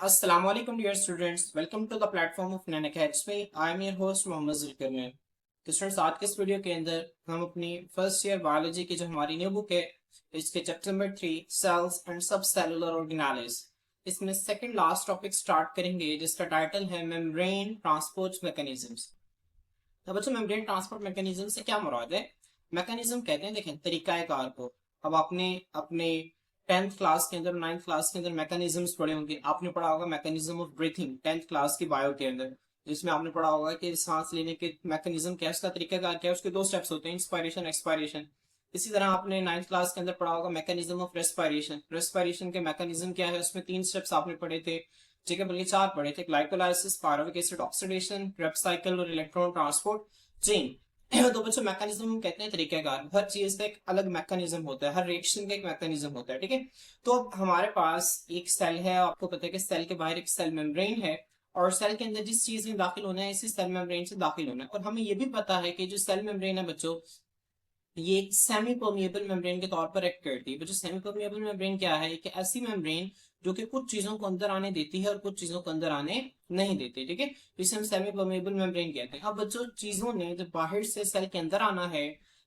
Assalamu alaikum dear students, welcome to the platform of Nan Academy. I am your host Mohammad Zulkar में। तो students आज के इस video के अंदर हम अपनी फर्स्ट ईयर बायोलॉजी की जो हमारी न्यू बुक है इसके चैप्टर नंबर 3 सेल्स एंड सब सेलुलर ऑर्गेनेल्स इसमें सेकंड लास्ट टॉपिक स्टार्ट करेंगे जिसका टाइटल है मेम्ब्रेन ट्रांसपोर्ट मैकेनिज्म्स। तो बच्चों मेम्ब्रेन ट्रांसपोर्ट मैकेनिज्म से क्या मुराद है? मैकेनिज्म कहते हैं देखें तरीकाकार को। अब आपने अपने 10th क्लास के अंदर 9th क्लास के अंदर मैकेनिज्म्स पढ़े होंगे। आपने पढ़ा होगा mechanism of breathing 10th class की बायो के अंदर, जिसमें आपने पढ़ा होगा कि सांस लेने के मैकेनिज्म क्या है, उसका तरीकाकार क्या है, उसके दो स्टेप्स होते हैं, इंस्पायरेशन एक्सपायरेशन। इसी तरह आपने 9th क्लास के अंदर पढ़ा होगा मैकेनिज्म ऑफ रेस्पायरेशन। रेस्पायरेशन के मैकेनिज्म क्या है, उसमें 3 स्टेप्स आपने पढ़े थे, ठीक है, बल्कि 4 पढ़े थे, glycolysis, pyruvic acid oxidation, Krebs cycle और इलेक्ट्रॉन ट्रांसपोर्ट चेन। तो बच्चों मैकेनिज्म कहते हैं तरीकाकार। हर चीज का एक अलग मैकेनिज्म होता है, हर रिएक्शन का एक मैकेनिज्म होता है, ठीक है। तो अब हमारे पास एक सेल है, आपको पता है कि सेल के बाहर एक सेल मेम्ब्रेन है और सेल के अंदर जिस चीज में दाखिल होना है इसी सेल मेम्ब्रेन से दाखिल होना है। और हमें ये भी पता है कि जो सेल मेम्ब्रेन है बच्चों, ये सेमी परमिएबल मेम्ब्रेन के तौर पर एक्ट करती है। जो सेमी परमिएबल मेम्ब्रेन क्या है, कि ऐसी मेम्ब्रेन जो कि कुछ चीजों को अंदर आने देती है और कुछ चीजों को अंदर आने नहीं देती, ठीक है। इसे हम सेमी परमिएबल मेम्ब्रेन कहते हैं। अब बच्चों चीजों ने जब बाहर से सेल के अंदर आना है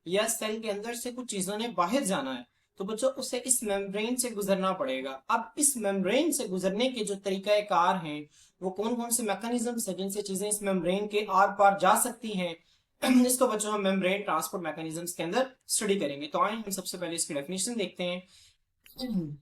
या सेल के अंदर से कुछ चीजों ने बाहर जाना है तो बच्चों उसे इस मेम्ब्रेन से गुजरना पड़ेगा। अब इस मेम्ब्रेन से गुजरने के जो तरीकाकार हैं वो कौन कौन से मैकेनिज्म है जिनसे चीजें इस मेम्ब्रेन के आर पार जा सकती हैं, इसको बच्चों हम मेम्ब्रेन ट्रांसपोर्ट मैकेनिज्म्स के अंदर स्टडी करेंगे। तो आइए हम सबसे पहले इसकी डेफिनेशन देखते हैं।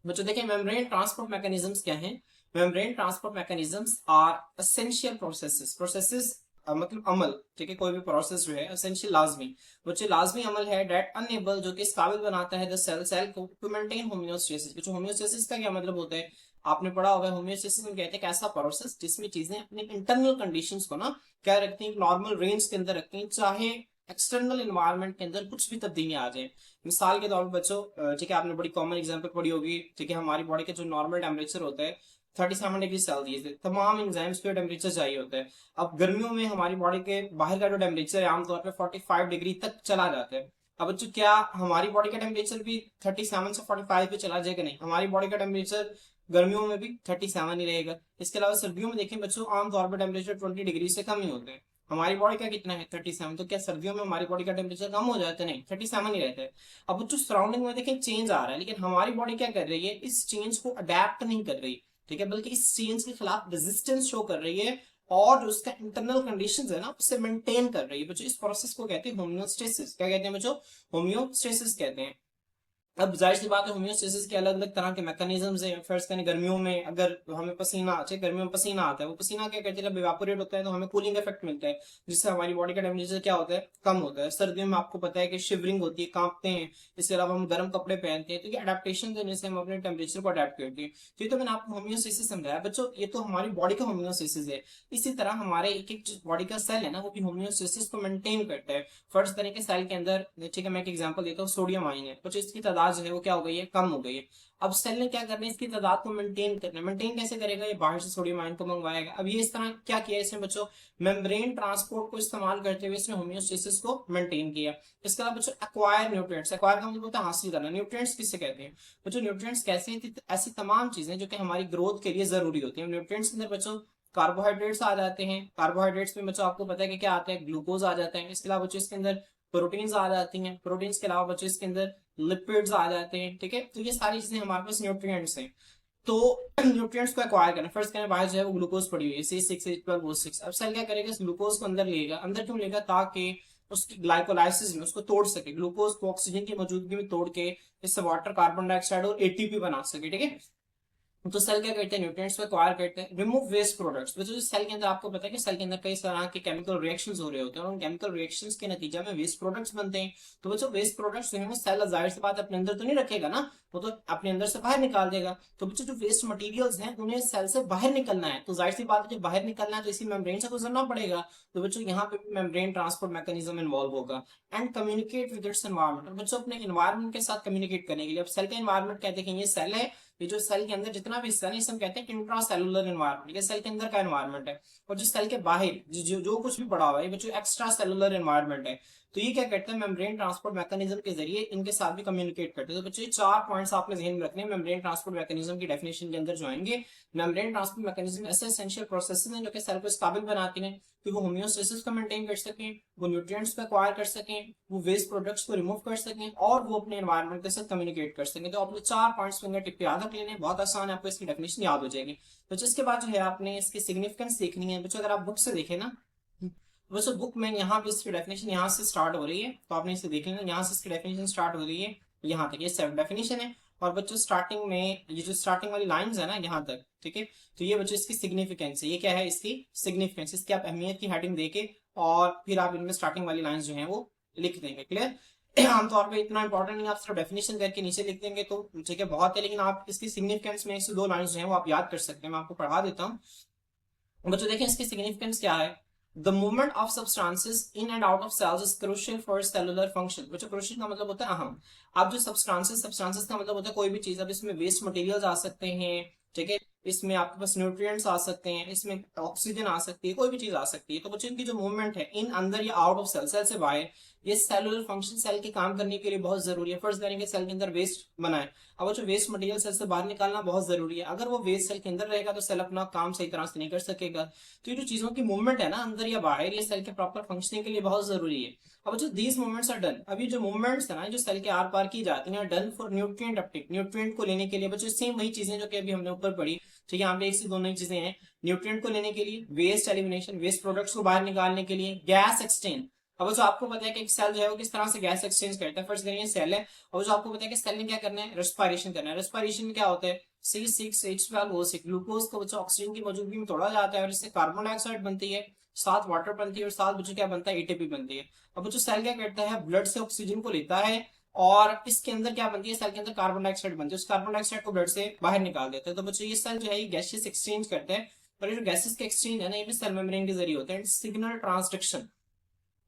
बच्चों देखें मेम्ब्रेन ट्रांसपोर्ट मैकेनिज्म्स क्या हैं। Membrane transport mechanisms are essential processes मतलब अमल, ठीक है, कोई भी प्रोसेस जो है एसेंशियल लाजमी, बच्चे लाजमी अमल है डेट अनएबल जो कि इस काबिल बनाता है द सेल को टू मेंटेन होमियोस्टेसिस। बच्चों होमियोस्टेसिस का क्या मतलब होता है, आपने पढ़ा होगा। होमियोस्टेसिस में कहते हैं ऐसा प्रोसेस जिसमें चीजें अपनी इंटरनल कंडीशंस को ना क्या रखती हैं, नॉर्मल रेंज के अंदर रखती हैं, चाहे एक्सटर्नल एनवायरनमेंट के अंदर कुछ भी तब्दीली आ जाए। मिसाल के तौर पर बच्चों, ठीक है, आपने बड़ी कॉमन एग्जांपल पढ़ी होगी, ठीक है, हमारी बॉडी का जो नॉर्मल टेम्परेचर होता है 37 डिग्री सेल्सियस, तमाम एंजाइम्स पे टेम्परेचर चाहिए होता है। अब गर्मियों में हमारी बॉडी के बाहर का जो टेम्परेचर है आमतौर पर 45 डिग्री तक चला जाता है। अब बच्चों क्या हमारी बॉडी का टेम्परेचर भी 37 से 45 पे चला जाएगा? नहीं, हमारी बॉडी का टेम्परेचर गर्मियों में भी 37 ही रहेगा। इसके अलावा सर्दियों में देखें बच्चों, आमतौर पर टेम्परेचर 20 डिग्री से कम ही होते हैं। हमारी बॉडी का कितना है 37, तो क्या सर्दियों में हमारी बॉडी का टेम्परेचर कम हो जाता है? नहीं, 37 ही रहता है। अब जो सराउंडिंग में देखें चेंज आ रहा है, लेकिन हमारी बॉडी क्या कर रही है, इस चेंज को अडेप्ट नहीं कर रही, ठीक है, बल्कि इस चेंज के खिलाफ रेजिस्टेंस शो कर रही है और उसका इंटरनल कंडीशंस है ना उसे मेंटेन कर रही है। बच्चों इस प्रोसेस को कहते हैं होमियोस्टेसिस। क्या कहते हैं बच्चों? होमियोस्टेसिस कहते हैं। अब जाहिर सी बात है होम्योस्टेसिस के अलग अलग तरह के मैकेनिज्म्स हैं। फर्स्ट करें गर्मियों में अगर हमें पसीना अच्छा गर्मियों में पसीना आता है, वो पसीना क्या करता है, जब इवेपोरेट होता है तो हमें कूलिंग इफेक्ट मिलता है जिससे हमारी बॉडी का टेम्परेचर क्या होता है, कम होता है। सर्दियों में आपको पता है कि शिवरिंग होती है, कांपते हैं। इसके अलावा हम गर्म कपड़े पहनते हैं, तो ये अडेप्टेशन देने से हम अपने टेम्परेचर को अडेप्ट करते हैं। तो ये तो मैंने आपको होम्योस्टेसिस समझाया बच्चों, ये तो हमारी बॉडी का होम्योस्टेसिस है। इसी तरह हमारे एक एक बॉडी का सेल है ना, वो भी होम्योस्टेसिस को मेंटेन करता है। फर्स्ट तरह के सेल के अंदर, ठीक है, मैं एक एग्जांपल देता हूँ, सोडियम आयन है, कुछ इसकी तादाद जो है वो क्या हो गई है, कम हो गई है। अब सेल ने क्या करना है, इसकी तादाद को मेंटेन करना है। मेंटेन कैसे करेगा, ये बाहर से सोडियम आयन को मंगवाएगा। अब ये इस तरह क्या किया इसने बच्चों, मेम्ब्रेन ट्रांसपोर्ट को इस्तेमाल करते हुए इसने होम्योस्टेसिस को मेंटेन किया। इसके अलावा बच्चों एक्वायर न्यूट्रिएंट्स, एक्वायर का मतलब होता है हासिल करना। न्यूट्रिएंट्स किसे कहते हैं बच्चों? न्यूट्रिएंट्स कैसे ऐसी तमाम चीजें जो कि हमारी ग्रोथ के लिए जरूरी होती है। न्यूट्रिएंट्स के अंदर बच्चों कार्बोहाइड्रेट्स आ जाते हैं। कार्बोहाइड्रेट्स में बच्चों आपको पता है कि क्या आता है, ग्लूकोज आ जाता है। इसके अलावा बच्चों इसके अंदर प्रोटीन्स आ जाती हैं। प्रोटीन्स के अलावा बच्चों इसके अंदर लिपिड्स आ जाते हैं, ठीक है। तो ये सारी चीजें हमारे पास न्यूट्रिएंट्स हैं। तो न्यूट्रिएंट्स को एक्वायर करना, फर्स्ट कहना बाहर जो है वो ग्लूकोज पड़ी हुई है C6H12O6। अब सेल क्या करेगा, इस ग्लूकोज को अंदर लेगा। अंदर क्यों लेगा? ताकि उसकी ग्लाइकोलाइसिस में उसको तोड़ सके, ग्लूकोज को ऑक्सीजन की मौजूदगी में तोड़ के इससे वाटर, कार्बन डाइऑक्साइड और एटीपी बना सके, ठीक है। तो सेल क्या करते हैं, न्यूट्रिएंट्स को एक्वायर करते हैं। रिमूव वेस्ट प्रोडक्ट्स, बच्चों सेल के अंदर आपको पता है कि सेल के अंदर कई तरह के केमिकल रिएक्शंस हो रहे होते हैं और उन केमिकल रिएक्शंस के नतीजा में वेस्ट प्रोडक्ट्स बनते हैं। तो बच्चों वेस्ट प्रोडक्ट्स जो है वो सेल जाहिर सी बात अपने अंदर तो नहीं रखेगा ना, वो तो अपने अंदर से बाहर निकाल देगा। तो बच्चों जो वेस्ट मटेरियल्स हैं उन्हें सेल से बाहर निकलना है, तो जाहिर सी बात है जब बाहर निकलना है तो इसी मेम्ब्रेन से गुजरना पड़ेगा। तो बच्चों यहाँ पे मेम्ब्रेन ट्रांसपोर्ट मैकेनिज्म इन्वॉल्व होगा। And communicate with its environment, और बच्चों अपने एनवायरमेंट के साथ कम्युनिकेट करने के लिए। अब सेल का एनवायरमेंट कहते हैं कि ये सेल है, ये जो सेल के अंदर जितना भी हिस्सा है इसे हम कहते हैं इंट्रा सेलुलर एनवायरमेंट, ये सेल के अंदर का एनवायरमेंट है। और जो सेल के बाहर जो जो कुछ भी पड़ा हुआ है बच्चों एक्स्ट्रा सेलुलर एनवायरमेंट है। तो ये क्या करते हैं, मेम्ब्रेन ट्रांसपोर्ट मैकेनिज्म के जरिए इनके साथ भी कम्युनिकेट करते हैं। तो बच्चों ये 4 पॉइंट्स आपने ध्यान में रखने हैं मेम्ब्रेन ट्रांसपोर्ट मैकेनिज्म की डेफिनेशन के अंदर जो आएंगे। मेम्ब्रेन ट्रांसपोर्ट मैकेनिज्म ऐसे एसेंशियल प्रोसेसेस हैं जो कि सेल को इस काबिल बनाती हैं कि वो होम्योस्टेसिस को मेंटेन कर सकें, वो न्यूट्रिएंट्स को एक्वायर कर सकें, वो वेस्ट प्रोडक्ट्स को रिमूव कर सकें और वो अपने एनवायरनमेंट के साथ कम्युनिकेट कर सकें। तो आपने 4 पॉइंट्स फिंगर टिप पे याद रख लेने, बहुत आसान है, आपको इसकी डेफिनेशन याद हो जाएगी। तो इसके बाद जो है आपने इसकी सिग्निफिकेंस देखनी है। बच्चों अगर आप बुक से देखें ना, वैसे बुक में यहाँ पे इसकी डेफिनेशन यहाँ से स्टार्ट हो रही है, तो आपने इसे देख लेना, यहाँ से इसकी डेफिनेशन स्टार्ट हो रही है, यहाँ तक ये 7 डेफिनेशन है। और बच्चों स्टार्टिंग में ये जो स्टार्टिंग वाली लाइंस है ना यहाँ तक, ठीक है, तो ये बच्चों इसकी सिग्निफिकेंस है। ये क्या है, इसकी सिग्निफिकेंस, इसकी आप अहमियत की हेडिंग देके और फिर आप इनमें स्टार्टिंग वाली लाइंस जो है वो लिख देंगे। क्लियर? आमतौर पर इतना इंपॉर्टेंट नहीं, आप सिर्फ डेफिनेशन करके नीचे लिख देंगे तो ठीक है, बहुत है, लेकिन आप इसकी सिग्निफिकेंस में से 2 लाइंस जो है वो आप याद कर सकते हैं। मैं आपको पढ़ा देता हूँ बच्चों, देखें इसकी सिग्निफिकेंस क्या है। The movement of substances in and out of cells is crucial for cellular function। बच्चों crucial का मतलब होता है अहम। अब जो substances का मतलब होता है कोई भी चीज। अब इसमें वेस्ट मटेरियल्स आ सकते हैं, ठीक है, इसमें आपके पास न्यूट्रिएंट्स आ सकते हैं, इसमें ऑक्सीजन आ सकती है, कोई भी चीज आ सकती है। तो बच्चों इनकी जो मूवमेंट है इन अंदर या आउट ऑफ सेल, सेल से बाहर, ये सेलुलर फंक्शन सेल के काम करने के लिए बहुत जरूरी है। फर्स्ट करेंगे सेल के अंदर वेस्ट बनाए, अब जो वेस्ट मटेरियल सेल से बाहर निकालना बहुत जरूरी है। अगर वो वेस्ट सेल के अंदर रहेगा तो सेल अपना काम सही तरह से नहीं कर सकेगा। तो ये जो चीजों की मूवमेंट है ना अंदर या बाहर, ये सेल के प्रॉपर फंक्शनिंग के लिए बहुत जरूरी है। अब जो दीज मूवमेंट्स आर डन, अभी जो मूवमेंट्स है ना जो सेल के आर पार की जाती हैं, done for nutrient Uptake, nutrient को लेने के लिए। बच्चों सेम वही चीजें जो कि अभी हमने ऊपर पढ़ी, ठीक है, यहाँ पे एक से दोनों ही चीजें हैं। न्यूट्रिएंट को लेने के लिए, वेस्ट एलिमिनेशन, वेस्ट प्रोडक्ट्स को बाहर निकालने के लिए, गैस एक्सचेंज। अब जो आपको पता है कि एक सेल जो है वो किस तरह से गैस एक्सचेंज करता है। फर्स्ट करिए सेल है, और जो आपको पता है कि सेल ने क्या करना है, रेस्पिरेशन करना है। रेस्पिरेशन में क्या होता है, C6H12O6, ग्लूकोज को बच्चों ऑक्सीजन की मौजूदगी में तोड़ा जाता है और इससे कार्बन डाइऑक्साइड बनती है, साथ वाटर बनती है और साथ बच्चों क्या बनता है, एटीपी बनती है। अब बच्चों सेल क्या करता है, ब्लड से ऑक्सीजन को लेता है और इसके अंदर क्या बनती है, सेल के अंदर कार्बन डाइऑक्साइड बनती है, उस कार्बन डाइऑक्साइड को ब्लड से बाहर निकाल देते हैं। तो बच्चों ये सेल जो है गैसेस एक्सचेंज करते हैं, और ये जो गैसेस के एक्सचेंज है ना ये भी सेल मेम्ब्रेन के जरिए होते हैं। सिग्नल ट्रांसडक्शन,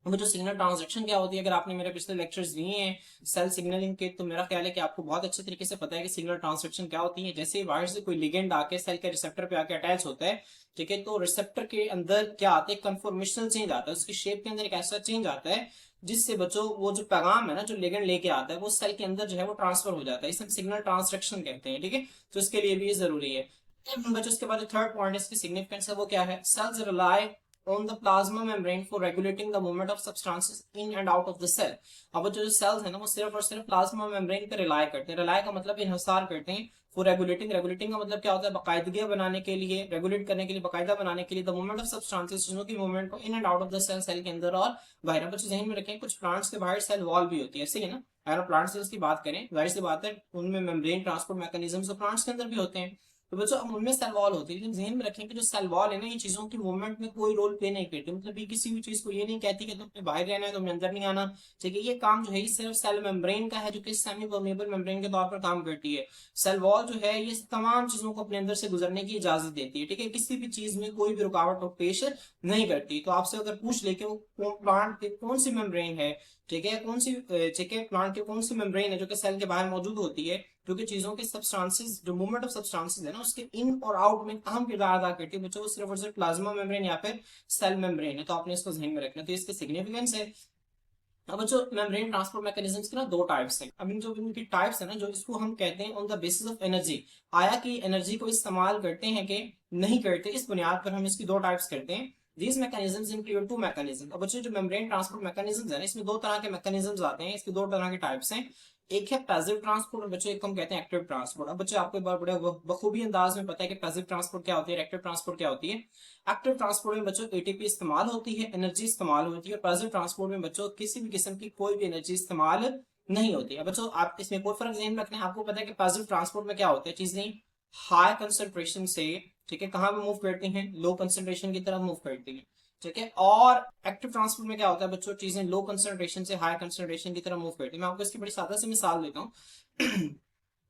जो सिग्नल ट्रांसडक्शन क्या होती है, अगर आपने मेरे पिछले लेक्चर्स दिए हैं सेल सिग्नलिंग के, तो मेरा ख्याल है कि आपको बहुत अच्छे तरीके से पता है कि सिग्नल ट्रांसडक्शन क्या होती है। जैसे ही बाहर से कोई लिगेंड आके सेल के रिसेप्टर पे आके अटैच होता है, ठीक है, तो रिसेप्टर के अंदर क्या आता है, कन्फॉर्मेशनल चेंज आता है, उसकी शेप के अंदर एक ऐसा चेंज आता है जिससे बच्चों वो जो पैगाम है ना जो लिगेंड लेके आता है वो सेल के अंदर जो है वो ट्रांसफर हो जाता है। इसे हम सिग्नल ट्रांसडक्शन कहते हैं, ठीक है, तो इसके लिए भी ये जरूरी है। बच्चों उसके बाद जो थर्ड पॉइंट इसकी सिग्निफिकेंस है वो क्या है, cells rely on the plasma membrane for regulating the movement of substances in and out of the cell। अब जो सेल्स है ना वो सिर्फ और सिर्फ प्लाज्मा मेम्ब्रेन पे रिलाई करते हैं। रिलाई का मतलब इन्हिसार करते हैं। फॉर रेगुलेटिंग, रेगुलेटिंग का मतलब क्या होता है, बाकायदगी बनाने के लिए, रेगुलेट करने के लिए, बाकायदा बनाने के लिए, द मूवमेंट ऑफ सब्सटेंसेस, चीजों की मूवमेंट को in and out of the cell, cell के अंदर और बाहर। बच्चे ध्यान में रखें कुछ प्लांट्स के बाहर सेल वॉल भी होती है, ऐसे ही ना, अगर प्लांट सेल्स की बात करें जाहिर सी बात है उनमें मेम्ब्रेन ट्रांसपोर्ट मैकेनिज्म तो प्लांट्स के अंदर भी होते हैं। तो बच्चों अब उनमें सेल वॉल होती है, लेकिन ध्यान में रखें कि जो सेल वॉल है ना ये चीजों की मूवमेंट में कोई रोल प्ले नहीं करती। मतलब ये किसी भी चीज को ये नहीं कहती कि तुम्हें बाहर रहना है, तुम्हें अंदर नहीं आना, ठीक है। ये काम जो है सिर्फ सेल मेम्ब्रेन का है जो कि सेमी परमेबल मेम्ब्रेन के तौर पर काम करती है। सेल वॉल जो है ये तमाम चीजों को अपने अंदर से गुजरने की इजाजत देती है, ठीक है, किसी भी चीज में कोई भी रुकावट पेश नहीं करती। तो आपसे अगर पूछ ले कि वो प्लांट की कौन सी मेम्ब्रेन है, ठीक है, कौन सी, ठीक है, प्लांट की कौन सी मेम्ब्रेन है जो कि सेल के बाहर मौजूद होती है, क्योंकि चीजों के सब्सटेंसेस, जो मूवमेंट ऑफ सब्सटेंसेस है ना उसके इन और आउट में अहम किरदार अदा करती है बच्चों, वो सिर्फ और सिर्फ प्लाज्मा मेम्ब्रेन या फिर सेल मेम्ब्रेन है। तो आपने इसको ध्यान में रखना, तो इसके सिग्निफिकेंस है। अब बच्चों मेम्ब्रेन ट्रांसपोर्ट मैकेनिज्म्स के ना 2 टाइप्स हैं। अब इन जो इनकी टाइप्स है ना जो इसको हम कहते हैं on the basis of energy, आया कि एनर्जी को इस्तेमाल करते हैं कि नहीं करते, इस बुनियाद पर हम इसकी 2 टाइप्स करते हैं। These mechanisms include 2 mechanisms। अब बच्चों जो मेम्ब्रेन ट्रांसपोर्ट मैकेनिज्म्स है ना इसमें 2 तरह के मैकेनिज्म्स आते हैं, इसके 2 तरह के टाइप्स हैं। एक है पैसिव ट्रांसपोर्ट और बच्चों एक हम कहते हैं एक्टिव ट्रांसपोर्ट। अब बच्चों आपको एक बार बड़े बखूबी अंदाज में पता है कि पैसिव ट्रांसपोर्ट क्या होती है, एक्टिव ट्रांसपोर्ट क्या होती है। एक्टिव ट्रांसपोर्ट में बच्चों एटीपी इस्तेमाल होती है, एनर्जी इस्तेमाल होती है, और पैसिव ट्रांसपोर्ट में बच्चों किसी भी किस्म की कोई भी एनर्जी इस्तेमाल नहीं होती है। बच्चों आप इसमें कोई फर्क ध्यान रखना है, आपको पता है कि पैसिव ट्रांसपोर्ट में क्या होता है, चीजें हाई कंसंट्रेशन से, ठीक है, कहां पे मूव करती हैं, लो कंसंट्रेशन की तरफ मूव करती हैं, ठीक है। और एक्टिव ट्रांसपोर्ट में क्या होता है बच्चों, चीजें लो कंसंट्रेशन से हाई कंसंट्रेशन की तरफ मूव करती है। मैं आपको इसकी बड़ी सादा सी मिसाल देता हूँ।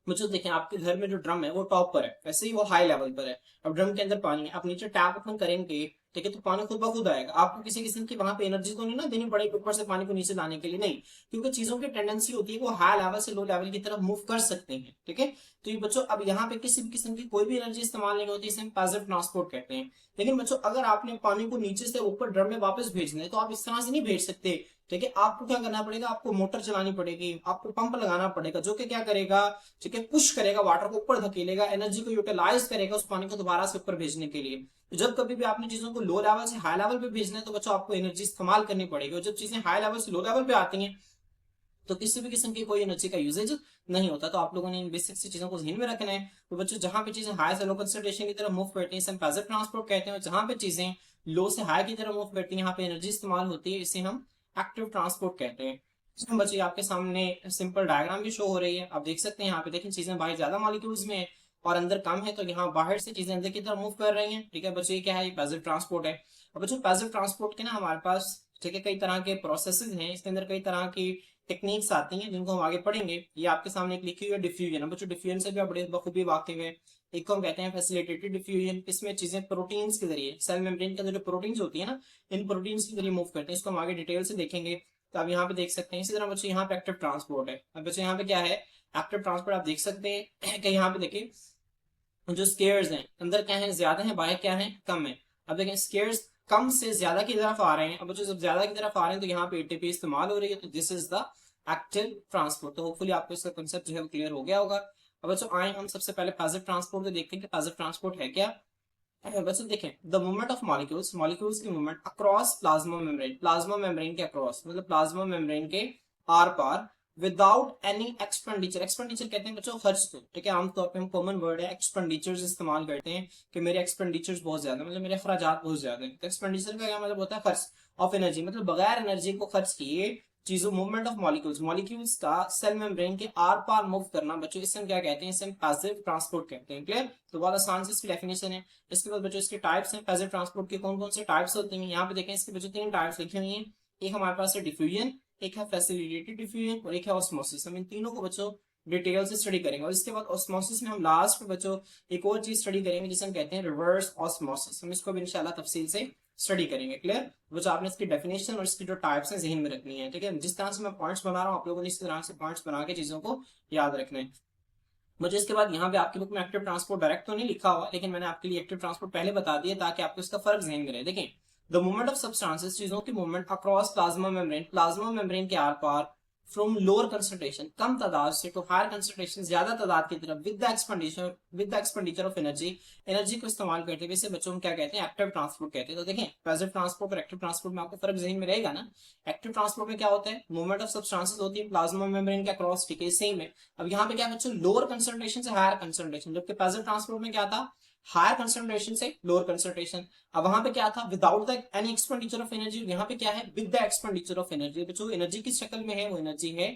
मुझे देखें आपके घर में जो ड्रम है वो टॉप पर है, वैसे ही वो हाई लेवल पर है। अब ड्रम के अंदर पानी है, आप नीचे टैप ओपन करेंगे, ठीक है, तो पानी खुद ब खुद आएगा। आपको किसी किस्म की वहां पे एनर्जी तो नहीं ना देनी पड़ेगी ऊपर से पानी को नीचे लाने के लिए, नहीं, क्योंकि चीजों की टेंडेंसी होती है वो हाई लेवल से लो लेवल की तरफ मूव कर सकते हैं, ठीक है। तो ये बच्चों अब यहाँ पे किसी भी किस्म की कोई भी एनर्जी इस्तेमाल नहीं होती, इसे हम पैसिव ट्रांसपोर्ट कहते हैं। लेकिन बच्चों अगर आपने पानी को नीचे से ऊपर ड्रम में वापस भेजना है तो आप इस तरह से नहीं भेज सकते ठीक है, आपको क्या करना पड़ेगा, आपको मोटर चलानी पड़ेगी, आपको पंप लगाना पड़ेगा, जो कि क्या करेगा, ठीक है, पुश करेगा, वाटर को ऊपर धकेलेगा, एनर्जी को यूटिलाइज करेगा उस पानी को दोबारा से ऊपर भेजने के लिए। तो जब कभी भी आपने चीजों को लो लेवल से हाई लेवल पे भेजना है तो बच्चों आपको एनर्जी इस्तेमाल करनी पड़ेगी, और जब चीजें हाई लेवल से लो लेवल पे आती हैं तो किसी भी किस्म की कोई एनर्जी का यूजेज नहीं होता। तो आप लोगों ने इन बेसिक सी चीजों को ध्यान में रखना है। तो बच्चों जहां पे चीजें हाई से लो कंसंट्रेशन की तरफ मूव करती हैं पैसिव ट्रांसपोर्ट कहते हैं, जहां पे चीजें लो से हाई की तरफ मूव करती हैं यहाँ पे एनर्जी इस्तेमाल होती है, इसे हम एक्टिव ट्रांसपोर्ट कहते हैं। इसमें बच्चे आपके सामने सिंपल डायग्राम भी शो हो रही है, आप देख सकते हैं यहाँ पे देखें चीजें बाहर ज्यादा मॉलिक्यूल्स में है और अंदर कम है, तो यहाँ बाहर से चीजें अंदर की तरफ मूव कर रही हैं। ठीक है बच्चे, ये क्या है, ये पैसिव ट्रांसपोर्ट है। और बच्चों पैसिव ट्रांसपोर्ट के ना हमारे पास, ठीक है, कई तरह के प्रोसेसेस हैं, इसके अंदर कई तरह की टेक्निक्स आती हैं जिनको हम आगे पढ़ेंगे। ये आपके सामने एक लिखी हुई है डिफ्यूजन। बच्चों डिफ्यूजन से भी आप बड़े बखूबी वाकिफ है। एक को हम कहते हैं फैसिलिटेटेड डिफ्यूजन, इसमें चीजें प्रोटीन्स के जरिए, सेल मेम्ब्रेन के अंदर जो प्रोटीन्स होती है ना, इन प्रोटीन्स के जरिए मूव करते हैं, इसको हम आगे डिटेल से देखेंगे। तो आप यहाँ पे देख सकते हैं। इसी तरह बच्चों यहाँ पे एक्टिव ट्रांसपोर्ट है। अब बच्चों यहाँ पे क्या है, एक्टिव ट्रांसपोर्ट आप देख सकते हैं कि यहाँ पे देखिए जो स्केयर्स हैं अंदर क्या है, ज्यादा है, बाहर क्या है, कम है। अब देखें स्केयर्स कम से ज्यादा की तरफ आ रहे हैं। अब बच्चों जब ज्यादा की तरफ आ रहे हैं तो यहाँ पे एटीपी इस्तेमाल हो रही है, तो this is the active transport. तो होपफुली आपको इसका कंसेप्ट जो है क्लियर हो गया होगा। अब बच्चों आए हम सबसे पहले पैसिव ट्रांसपोर्ट को देखते हैं कि पैसिव ट्रांसपोर्ट है क्या। बच्चों देखें, the movement of molecules, molecules की movement across plasma membrane, plasma membrane के अक्रॉस मतलब प्लाज्मा मेम्ब्रेन के आर पार, विदाउट एनी एक्सपेंडिचर। एक्सपेंडिचर कहते हैं बच्चों खर्च को, ठीक है, आमतौर पे हम कॉमन वर्ड है एक्सपेंडिचर्स इस्तेमाल करते हैं कि मेरे एक्सपेंडिचर्स बहुत ज्यादा, मतलब मेरे अखराजात बहुत ज्यादा है। तो एक्सपेंडिचर का क्या मतलब होता है, खर्च ऑफ एनर्जी, मतलब बगैर एनर्जी को खर्च किए चीजों, मूवमेंट ऑफ मॉलिक्यूल्स, मॉलिक्यूल्स का सेल मेम्ब्रेन के आर पार मूव करना। बच्चों इसे हम क्या कहते हैं, इसे हम पैसिव ट्रांसपोर्ट कहते हैं। क्लियर, तो बहुत आसान से इसकी डेफिनेशन है। इसके बाद बच्चों इसके टाइप्स हैं, पैसिव ट्रांसपोर्ट के कौन कौन से टाइप्स होते हैं यहाँ पे देखें। इसके बच्चों 3 टाइप्स लिखे हुए हैं। एक हमारे पास है डिफ्यूजन, एक है फैसिलिटेटेड डिफ्यूजन और एक है ऑस्मोसिस। हम इन तीनों को बच्चों डिटेल से स्टडी करेंगे, और इसके बाद ऑस्मोसिस में हम लास्ट में बच्चों एक और चीज स्टडी करेंगे जिसे हम कहते हैं रिवर्स ऑस्मोसिस। हम इसको भी इंशाल्लाह तफसील से स्टडी करेंगे। क्लियर, बच्चों आपने इसकी डेफिनेशन और इसकी जो टाइप्स हैं जहन में रखनी है। ठीक है, जिस तरह से मैं पॉइंट्स बना रहा हूँ आप लोगों ने इस तरह से पॉइंट्स बना के चीजों को याद रखना है। मुझे इसके बाद यहाँ पे आपकी बुक में एक्टिव ट्रांसपोर्ट डायरेक्ट तो नहीं लिखा हुआ, लेकिन मैंने आपके लिए एक्टिव ट्रांसपोर्ट पहले बता दिया ताकि आपको इसका फर्क जहन में रहे। देखें, द मूवमेंट ऑफ सब्सटेंसेस, चीजों की movement across plasma membrane, plasma membrane के आर पार, फ्रॉम लोअर कंसंट्रेशन कम तादाद से टू हायर कंसंट्रेशन ज्यादा तादाद की तरफ, with the expenditure of energy, energy को इस्तेमाल करते हुए, इसे बच्चों में क्या कहते हैं, एक्टिव ट्रांसपोर्ट कहते हैं। तो देखें पैसिव ट्रांसपोर्ट और एक्टिव ट्रांसपोर्ट में आपको फर्क जहन में रहेगा ना। एक्टिव ट्रांसपोर्ट में क्या होता है, मूवमेंट ऑफ सब्सटेंसेस होती है प्लाज्मा मेम्ब्रेन के अक्रॉस, ठीक है, सेम है। अब यहाँ पे क्या बच्चों, लोअर कंसंट्रेशन से हायर कंसंट्रेशन, जबकि पैसिव ट्रांसपोर्ट में क्या था, हायर कंसंट्रेशन से लोअर कंसंट्रेशन। अब वहां पे क्या था, without the any expenditure of energy, यहाँ पे क्या है, with the expenditure of energy. बच्चों एनर्जी किस शक्ल में है, वो एनर्जी है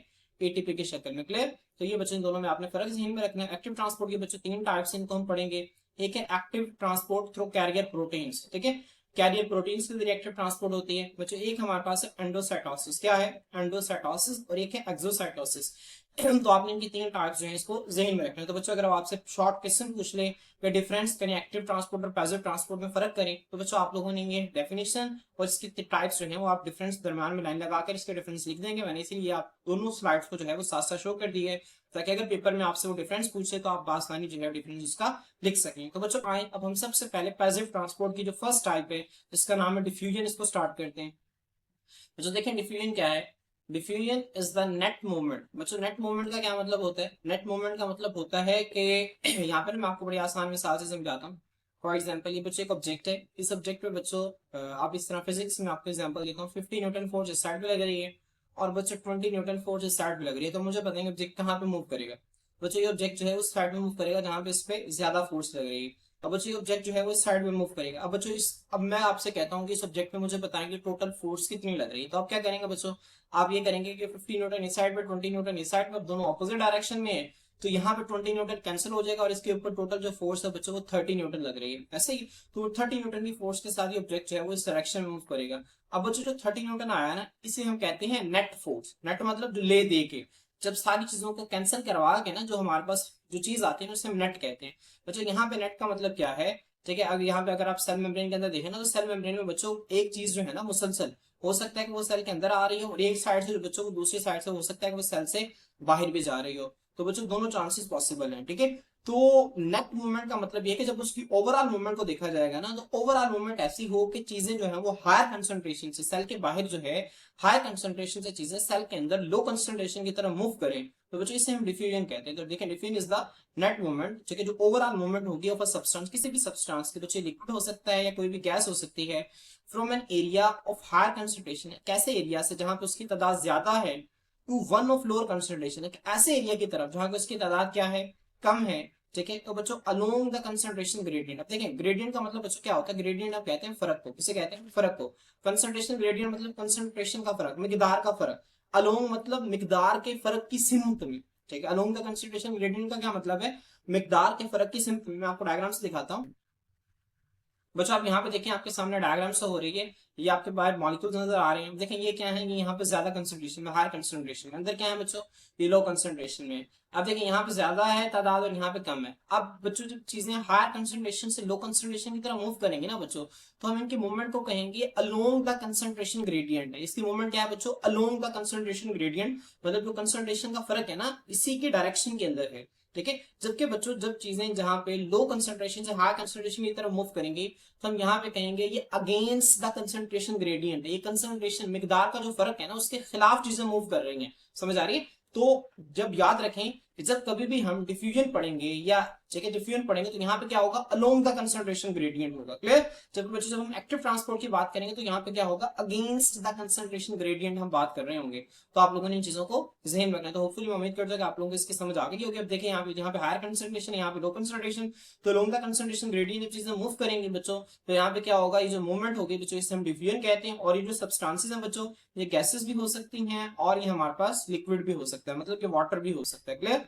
एटीपी की शक्ल में। क्लियर, तो ये बच्चों इन दोनों में आपने फर्क ध्यान में रखना है। एक्टिव ट्रांसपोर्ट के बच्चों 3 टाइप्स इनको हम पढ़ेंगे। एक है active transport through carrier proteins, ठीक है, कैरियर प्रोटीन्स के जरिए एक्टिव ट्रांसपोर्ट होती है बच्चों। एक हमारे पास है एंडोसाइटोसिस, क्या है, एंडोसाइटोसिस, और एक है एक्सोसाइटोसिस। तो आपने इनकी 3 टाइप्स जो है इसको जहन में रखना है। तो बच्चों अगर आपसे शॉर्ट क्वेश्चन पूछ ले कि डिफरेंस करें एक्टिव ट्रांसपोर्ट और पैसिव ट्रांसपोर्ट में फर्क करें, तो बच्चों आप लोगों ने ये डेफिनेशन और इसकी टाइप्स जो है वो आप डिफरेंस दरम्यान में लाइन लगाकर इसके डिफरेंस लिख देंगे। मैंने इसीलिए आप दोनों स्लाइड्स को जो है वो साथ साथ शो कर दी है, ताकि अगर पेपर में आपसे वो डिफरेंस पूछे तो आप बासानी जो है डिफरेंस उसका लिख सकें। तो बच्चों आए अब हम सबसे पहले पैसिव ट्रांसपोर्ट की जो फर्स्ट टाइप है जिसका नाम है डिफ्यूजन, इसको स्टार्ट करते हैं। बच्चों देखें डिफ्यूजन क्या है, diffusion is the net movement. बच्चों नेट मूवमेंट का क्या मतलब होता है, नेट मूवमेंट का मतलब होता है कि यहाँ पर मैं आपको बड़ी आसान मिसाल से समझाता हूँ। फॉर एग्जाम्पल ये बच्चों एक ऑब्जेक्ट है, इस ऑब्जेक्ट पे बच्चों आप इस तरह फिजिक्स में आपको एग्जाम्पल देता हूँ, 50 न्यूटन फोर्स इस साइड पे लग रही है और बच्चों 20 न्यूटन फोर्स इस साइड पे लग रही है। तो मुझे पता है ऑब्जेक्ट कहाँ पे मूव करेगा। बच्चों ये ऑब्जेक्ट जो है उस साइड में मूव करेगा जहाँ पे इस पे ज्यादा फोर्स लग रही है। अब बच्चों ये ऑब्जेक्ट जो है वो इस साइड में मूव करेगा। अब बच्चों अब मैं आपसे कहता हूँ कि इस ऑब्जेक्ट पे मुझे बताएंगे टोटल फोर्स कितनी लग रही है। तो आप क्या करेंगे बच्चों, आप ये करेंगे कि 50 न्यूटन इस साइड में, 20 न्यूटन इस साइड में, दोनों ऑपोजिट डायरेक्शन में है, तो यहाँ पे 20 न्यूटन कैंसिल हो जाएगा और इसके ऊपर टोटल जो फोर्स है बच्चों वो 30 न्यूटन लग रही है। ऐसे ही तो 30 न्यूटन की फोर्स के साथ ये ऑब्जेक्ट जो है वो इस डायरेक्शन में मूव करेगा। अब बच्चों जो 30 न्यूटन आया ना, इसे हम कहते हैं नेट फोर्स। नेट मतलब जो ले दे के, जब सारी चीजों को कैंसिल करवा के ना जो हमारे पास जो चीज आती है उसे हम नेट कहते हैं। बच्चों यहाँ पे नेट का मतलब क्या है, ठीक है, अब यहाँ पे अगर आप सेल मेम्ब्रेन के अंदर देखें ना, तो सेल मेम्ब्रेन में बच्चों एक चीज जो है ना मुसलसल हो सकता है कि वो सेल के अंदर आ रही हो, और एक साइड से जो बच्चों को दूसरी साइड से हो सकता है कि वो सेल से बाहर भी जा रही हो। तो बच्चों दोनों चांसेस पॉसिबल हैं, ठीक है। तो नेट मूवमेंट का मतलब ये है कि जब उसकी ओवरऑल मूवमेंट को देखा जाएगा ना, तो ओवरऑल मूवमेंट ऐसी हो कि चीजें जो है वो हायर कंसंट्रेशन से सेल के बाहर जो है हायर कंसंट्रेशन से चीजें सेल के अंदर लो कंसंट्रेशन की तरफ मूव करें, तो बच्चों इसे हम डिफ्यूजन कहते हैं। तो देखिए diffusion is the net movement, जो कि जो ओवरऑल मूवमेंट होगी ऑफ अ सब्सटेंस, किसी भी सब्सटेंस की, बच्चे लिक्विड हो सकता है या कोई भी गैस हो सकती है, from an area of higher concentration, कैसे एरिया से जहां पे उसकी तादाद ज्यादा है, to one of lower concentration, ऐसे एरिया की तरफ जहां पे उसकी तादाद क्या है, कम है। ठीक है, तो बच्चों अलोंग द कंसंट्रेशन ग्रेडियंट, अब देखें ग्रेडियंट का मतलब बच्चों क्या होता है, ग्रेडियंट आप कहते हैं फर्क को, किसे कहते हैं, फर्क को। कंसंट्रेशन ग्रेडियंट मतलब कंसंट्रेशन का फर्क, मिकदार का फर्क। अलोंग मतलब मिकदार के फर्क की सिमत में। ठीक है, अलोंग द कंसंट्रेशन ग्रेडियंट का क्या मतलब है, मिकदार के फर्क की सिमत में। मैं आपको डायग्राम से दिखाता हूँ। बच्चों आप यहाँ पे देखें, आपके सामने डायग्राम से हो रही है, ये आपके बाहर मॉलिक्यूल्स नजर आ रहे हैं। देखें ये क्या है, ये यहाँ पे ज्यादा कंसंट्रेशन में, हायर कंसंट्रेशन में। अंदर क्या है बच्चों, ये लो कंसंट्रेशन में। अब देखें यहाँ पे ज्यादा है तादाद और यहाँ पे कम है। अब बच्चों जब चीजें हायर कंसंट्रेशन से लो कंसंट्रेशन की तरफ मूव करेंगे ना बच्चों, तो हम इनकी मूवमेंट को कहेंगे अलोंग द कंसंट्रेशन ग्रेडियंट है। इसकी मूवमेंट क्या है बच्चों, अलोंग द कंसंट्रेशन ग्रेडियंट, मतलब जो कंसंट्रेशन का फर्क है ना, इसी के डायरेक्शन के अंदर है। ठीक है, जबकि बच्चों जब चीजें जहां पे लो कंसंट्रेशन से हाई कंसंट्रेशन की तरफ मूव करेंगी, तो हम यहाँ पे कहेंगे ये अगेंस्ट द कंसंट्रेशन ग्रेडियंट है। ये कंसंट्रेशन मिकदार का जो फर्क है ना, उसके खिलाफ चीजें मूव कर रही हैं। समझ आ रही है। तो जब याद रखें कि जब कभी भी हम डिफ्यूजन पढ़ेंगे या जगह डिफ्यूजन पढ़ेंगे, तो यहाँ पे क्या होगा, अलोंग द कंसंट्रेशन ग्रेडियंट होगा। क्लियर। जब बच्चों जब हम एक्टिव ट्रांसपोर्ट की बात करेंगे, तो यहाँ पे क्या होगा, अगेंस्ट द कंसंट्रेशन ग्रेडियंट हम बात कर रहे होंगे। तो आप लोगों ने इन चीजों को जहन में रखना है। तो होपफुली मैं उम्मीद करता हूं कि आप लोगों को इसकी समझ आ गई होगी। अब देखिए यहाँ पे हायर कंसंट्रेशन है, यहाँ पे लो कंसंट्रेशन, तो अलोंग द कंसंट्रेशन ग्रेडियंट जब चीजें मूव करेंगे बच्चों, तो यहाँ पे क्या होगा, ये जो मूवमेंट होगी बच्चों, इसे हम डिफ्यूजन कहते हैं। और ये जो सब्सटेंसेस हैं बच्चों, ये गैसेस भी हो सकती हैं और ये हमारे पास लिक्विड भी हो सकता है, मतलब कि वाटर भी हो सकता है। क्लियर।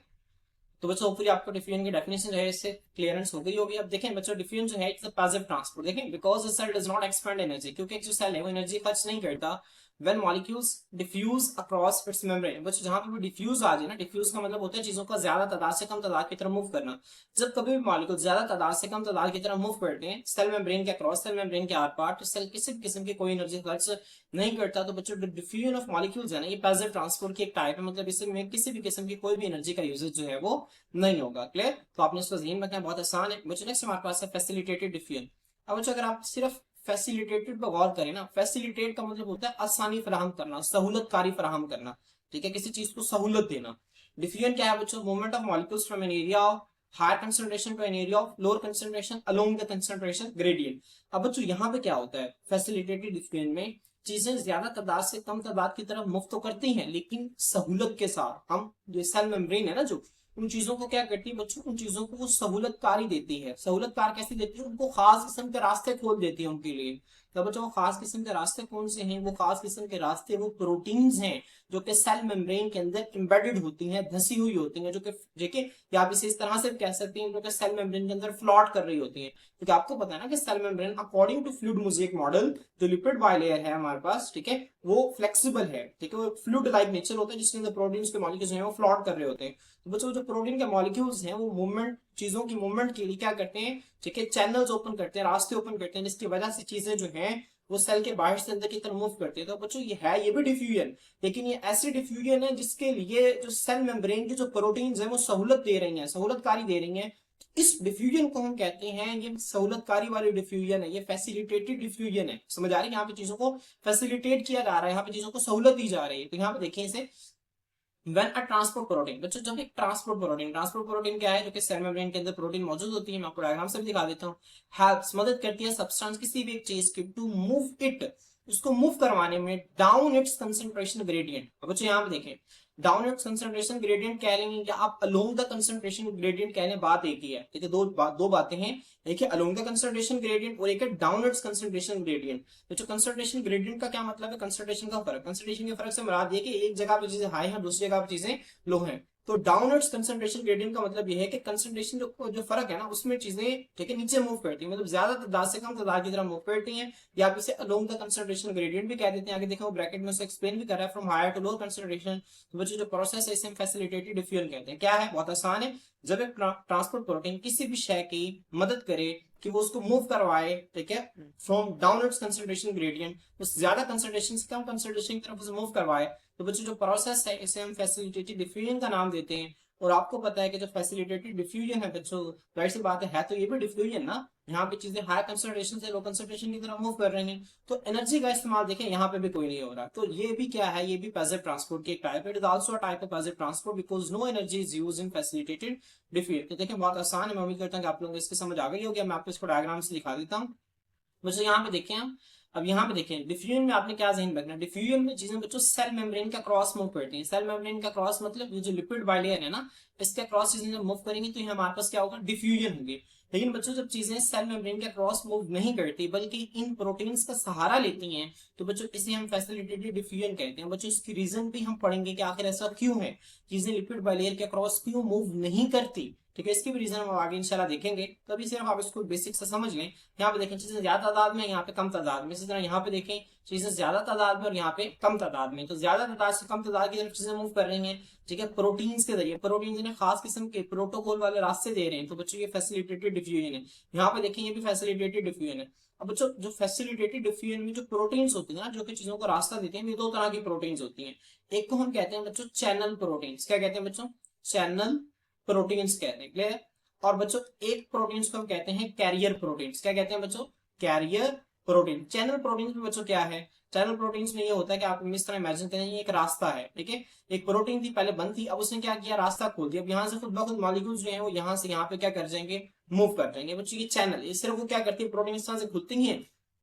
तो बच्चों होपफुली आपको डिफ्यूजन की डेफिनेशन जो है इससे क्लियरेंस हो गई होगी। अब देखें बच्चों, डिफ्यूजन जो है इट्स अ पैसिव ट्रांसपोर्ट। देखें because the cell does not expend energy, क्योंकि एक जो सेल है वो एनर्जी खर्च नहीं करता। When molecules diffuse across its membrane, बच्चों जहां पे भी डिफ्यूज आ जाए ना, डिफ्यूज का मतलब होता है चीजों का ज्यादा तादाद से कम तादाद की तरफ मूव करना। जब कभी भी मॉलिक्यूल ज्यादा तादाद से कम तादाद की तरफ मूव करते हैं सेल मेम्ब्रेन के अक्रॉस, सेल मेम्ब्रेन के आर पार, तो सेल किसी भी किस्म की कोई एनर्जी खर्च नहीं करता। तो बच्चों डिफ्यूजन ऑफ मॉलिक्यूल्स है ना, ये पैसिव ट्रांसपोर्ट की एक टाइप है, मतलब इसमें किसी भी किस्म की कोई भी एनर्जी का यूजेज जो है वो नहीं होगा। क्लियर। तो आपने इसको ज़हन रखना है, बहुत आसान है बच्चों। नेक्स्ट हमारे पास है फैसिलिटेटेड डिफ्यूजन। अब बच्चों अगर आप सिर्फ फैसिलिटेटेड पर गौर करें ना, फैसिलिटेट का मतलब होता है आसानी फराहम करना, सहूलतकारी फराहम करना। ठीक है, किसी चीज को सहूलत देना। डिफ्यूजन क्या है बच्चों, movement of molecules from an area of higher concentration to an area of lower concentration along the concentration gradient. अब बच्चों यहाँ पे क्या होता है, फैसिलिटेटेड डिफ्यूजन में चीजें ज्यादा तादाद से कम तादाद की तरफ मुफ्त तो करती हैं, लेकिन सहूलत के साथ। हम जो सेल मेम्ब्रेन है ना, जो उन चीजों को क्या करती है बच्चों, उन चीजों को वो सहूलतकारी देती है। सहूलतकार कैसे देती है, उनको खास किस्म के रास्ते खोल देती है उनके लिए। तो बच्चों वो खास किस्म के रास्ते कौन से हैं, वो खास किस्म के रास्ते वो प्रोटीन्स हैं जो कि सेल मेम्ब्रेन के अंदर एम्बेडेड होती हैं, धसी हुई होती हैं, जो कि देखिए या आप इसे इस तरह से कह सकते हैं जो कि सेल मेम्ब्रेन के अंदर फ्लॉट कर रही होती हैं। क्योंकि आपको पता है ना कि cell membrane according to fluid mosaic model, जो लिपिड बाइलेयर है हमारे पास, ठीक है, वो फ्लेक्सिबल है। ठीक है, वो फ्लूइड लाइक नेचर होता है, जिसके अंदर प्रोटीन्स के मॉलिक्यूल्स हैं वो फ्लॉट कर रहे होते हैं। तो बच्चों जो प्रोटीन के मॉलिक्यूल्स हैं वो मूवमेंट, चीजों की मूवमेंट के लिए क्या करते हैं, ठीक है, चैनल्स ओपन करते हैं, रास्ते ओपन करते हैं, जिसकी वजह से चीजें जो हैं वो सेल के बाहर से अंदर की तरफ मूव करती है। तो बच्चों ये है, ये भी डिफ्यूजन, लेकिन ये ऐसी डिफ्यूजन है जिसके लिए जो सेल मेम्ब्रेन की जो प्रोटीन्स हैं वो सहूलत दे रही हैं, सहूलतकारी दे रही हैं। इस डिफ्यूजन को हम कहते हैं, ये सहूलतकारी वाली डिफ्यूजन है, ये फैसिलिटेटेड डिफ्यूजन है। समझ आ रही है, यहाँ पे चीजों को फैसिलिटेट किया जा रहा है, यहाँ पे चीजों को सहूलत दी जा रही है। तो यहाँ पे देखिए इसे व्हेन अ ट्रांसपोर्ट प्रोटीन, बच्चों जब एक ट्रांसपोर्ट प्रोटीन क्या है, जो कि सेल मेम्ब्रेन के अंदर प्रोटीन मौजूद होती है, मैं आपको डायग्राम से भी दिखा देता हूँ। हेल्प्स, मदद करती है सब्सटेंस, किसी भी एक चीज की, टू मूव इट, उसको मूव करवाने में, डाउन इट्स कंसंट्रेशन ग्रेडियंट। बच्चों यहाँ पे देखें, डाउन इट्स कंसंट्रेशन ग्रेडियंट कह लेंगे या आप अलोंग द कंसंट्रेशन ग्रेडियंट कह लें, बात एक ही है। ठीक है, दो बातें हैं, एक है अलोंग द कंसंट्रेशन ग्रेडियंट और एक है डाउन इट्स कंसंट्रेशन ग्रेडियंट। तो जो कंसंट्रेशन ग्रेडियंट का क्या मतलब है, कंसंट्रेशन का फर्क। कंसंट्रेशन के फर्क से मुराद ये कि एक जगह पे चीजें हाई हैं, दूसरी जगह पे चीजें लो हैं। तो डाउनवर्ड्स कंसंट्रेशन ग्रेडियंट का मतलब ये है कि कंसंट्रेशन जो फर्क है ना, उसमें चीजें, ठीक है, नीचे मूव करती हैं, मतलब ज्यादा तादाद से कम तादाद की तरह मूव करती हैं, या आप इसे अलोंग द कंसंट्रेशन ग्रेडियंट भी कह देते हैं। आगे देखो वो ब्रैकेट में उसे एक्सप्लेन भी कर रहा है, from higher to lower concentration. तो बच्चों जो प्रोसेस है इसे हम फैसिलिटेटेड डिफ्यूजन कहते हैं। क्या है, बहुत आसान है। जब एक ट्रांसपोर्ट प्रोटीन किसी भी शय की मदद करे कि वो उसको मूव करवाए, ठीक है, फ्रॉम डाउनवर्ड्स कंसंट्रेशन ग्रेडियंट, उस ज्यादा कंसंट्रेशन से कम कंसंट्रेशन की तरफ उसे मूव करवाए, तो बच्चों जो प्रोसेस है इसे हम फैसिलिटेटेड डिफ्यूजन का नाम देते हैं। और आपको पता है कि जो फैसिलिटेटेड डिफ्यूजन है बच्चों, जाहिर सी बात है तो ये भी डिफ्यूजन ना, यहाँ पे चीजें हाई कंसंट्रेशन से लो कंसंट्रेशन की तरफ मूव कर रही हैं, तो एनर्जी का इस्तेमाल देखें यहाँ पे भी कोई नहीं हो रहा। तो ये भी क्या है, ये भी पैसिव ट्रांसपोर्ट की एक टाइप है। It is also a type of passive transport because no energy is used in facilitated diffusion. तो देखिए बहुत आसान है, मैं उम्मीद करता हूँ कि आप लोगों को इसकी समझ आ गई होगी। मैं आपको इसको डायग्राम से दिखा देता हूँ बच्चों। यहाँ पे देखें हम, अब यहाँ पे देखें डिफ्यूजन में आपने क्या ध्यान रखना है, डिफ्यूजन में चीजें बच्चों सेल मेम्ब्रेन का क्रॉस मूव करती हैं। सेल मेम्ब्रेन का क्रॉस मतलब ये जो लिपिड बाइलेयर है ना, इसके क्रॉस चीजें जब मूव करेंगी तो ये हमारे पास क्या होगा, डिफ्यूजन होगी। लेकिन बच्चों जब चीजें सेल मेम्ब्रेन का क्रॉस मूव नहीं करती बल्कि इन प्रोटीन्स का सहारा लेती हैं, तो बच्चों इसे हम फैसिलिटेटेड डिफ्यूजन कहते हैं। बच्चों इसकी रीजन भी हम पढ़ेंगे कि आखिर ऐसा क्यों है, चीजें लिपिड बाइलेयर के क्रॉस क्यों मूव नहीं करती। ठीक है, इसकी भी रीजन हम आगे इंशाल्लाह देखेंगे। तो अभी सिर्फ आप इसको बेसिक से समझ लें। यहाँ पे देखें चीजें ज्यादा तादाद में, यहाँ पे कम तादाद में। इसी तरह यहाँ पे देखें चीजें ज्यादा तादाद में और यहाँ पे कम तादाद में। तो ज्यादा तादाद से कम तादाद की तरफ चीजें मूव कर रही हैं, ठीक है, प्रोटीन्स के जरिए। प्रोटीन जिन्हें खास किस्म के प्रोटोकॉल वाले रास्ते दे रहे हैं, तो बच्चों ये फैसिलिटेटेड डिफ्यूजन है। यहाँ पे देखें ये भी फैसिलिटेटेड डिफ्यूजन है। अब बच्चों जो फैसिलिटेटेड डिफ्यूजन में जो प्रोटीन्स होती है ना, जो कि चीजों को रास्ता देते हैं, ये दो तरह की प्रोटीन्स होती हैं। एक को हम कहते हैं बच्चों चैनल प्रोटीन्स। क्या कहते हैं बच्चों, चैनल प्रोटीन्स कहते हैं, क्लियर। और बच्चों एक प्रोटीन्स को हम कहते हैं कैरियर प्रोटीन्स। क्या कहते हैं बच्चों, कैरियर प्रोटीन। चैनल प्रोटीन्स में बच्चों क्या है, चैनल प्रोटीन्स में ये होता है कि आप इस तरह इमेजिन करें, ये एक रास्ता है, ठीक है। एक प्रोटीन थी पहले बंद थी, अब उसने क्या किया, रास्ता खोल दिया। अब यहाँ से खुद ब खुद मॉलिक्यूल्स जो है वो यहाँ से यहाँ पे क्या कर जाएंगे, मूव कर जाएंगे। बच्चों ये चैनल, ये सिर्फ वो क्या करती है, प्रोटीन इस तरह से खुलती है,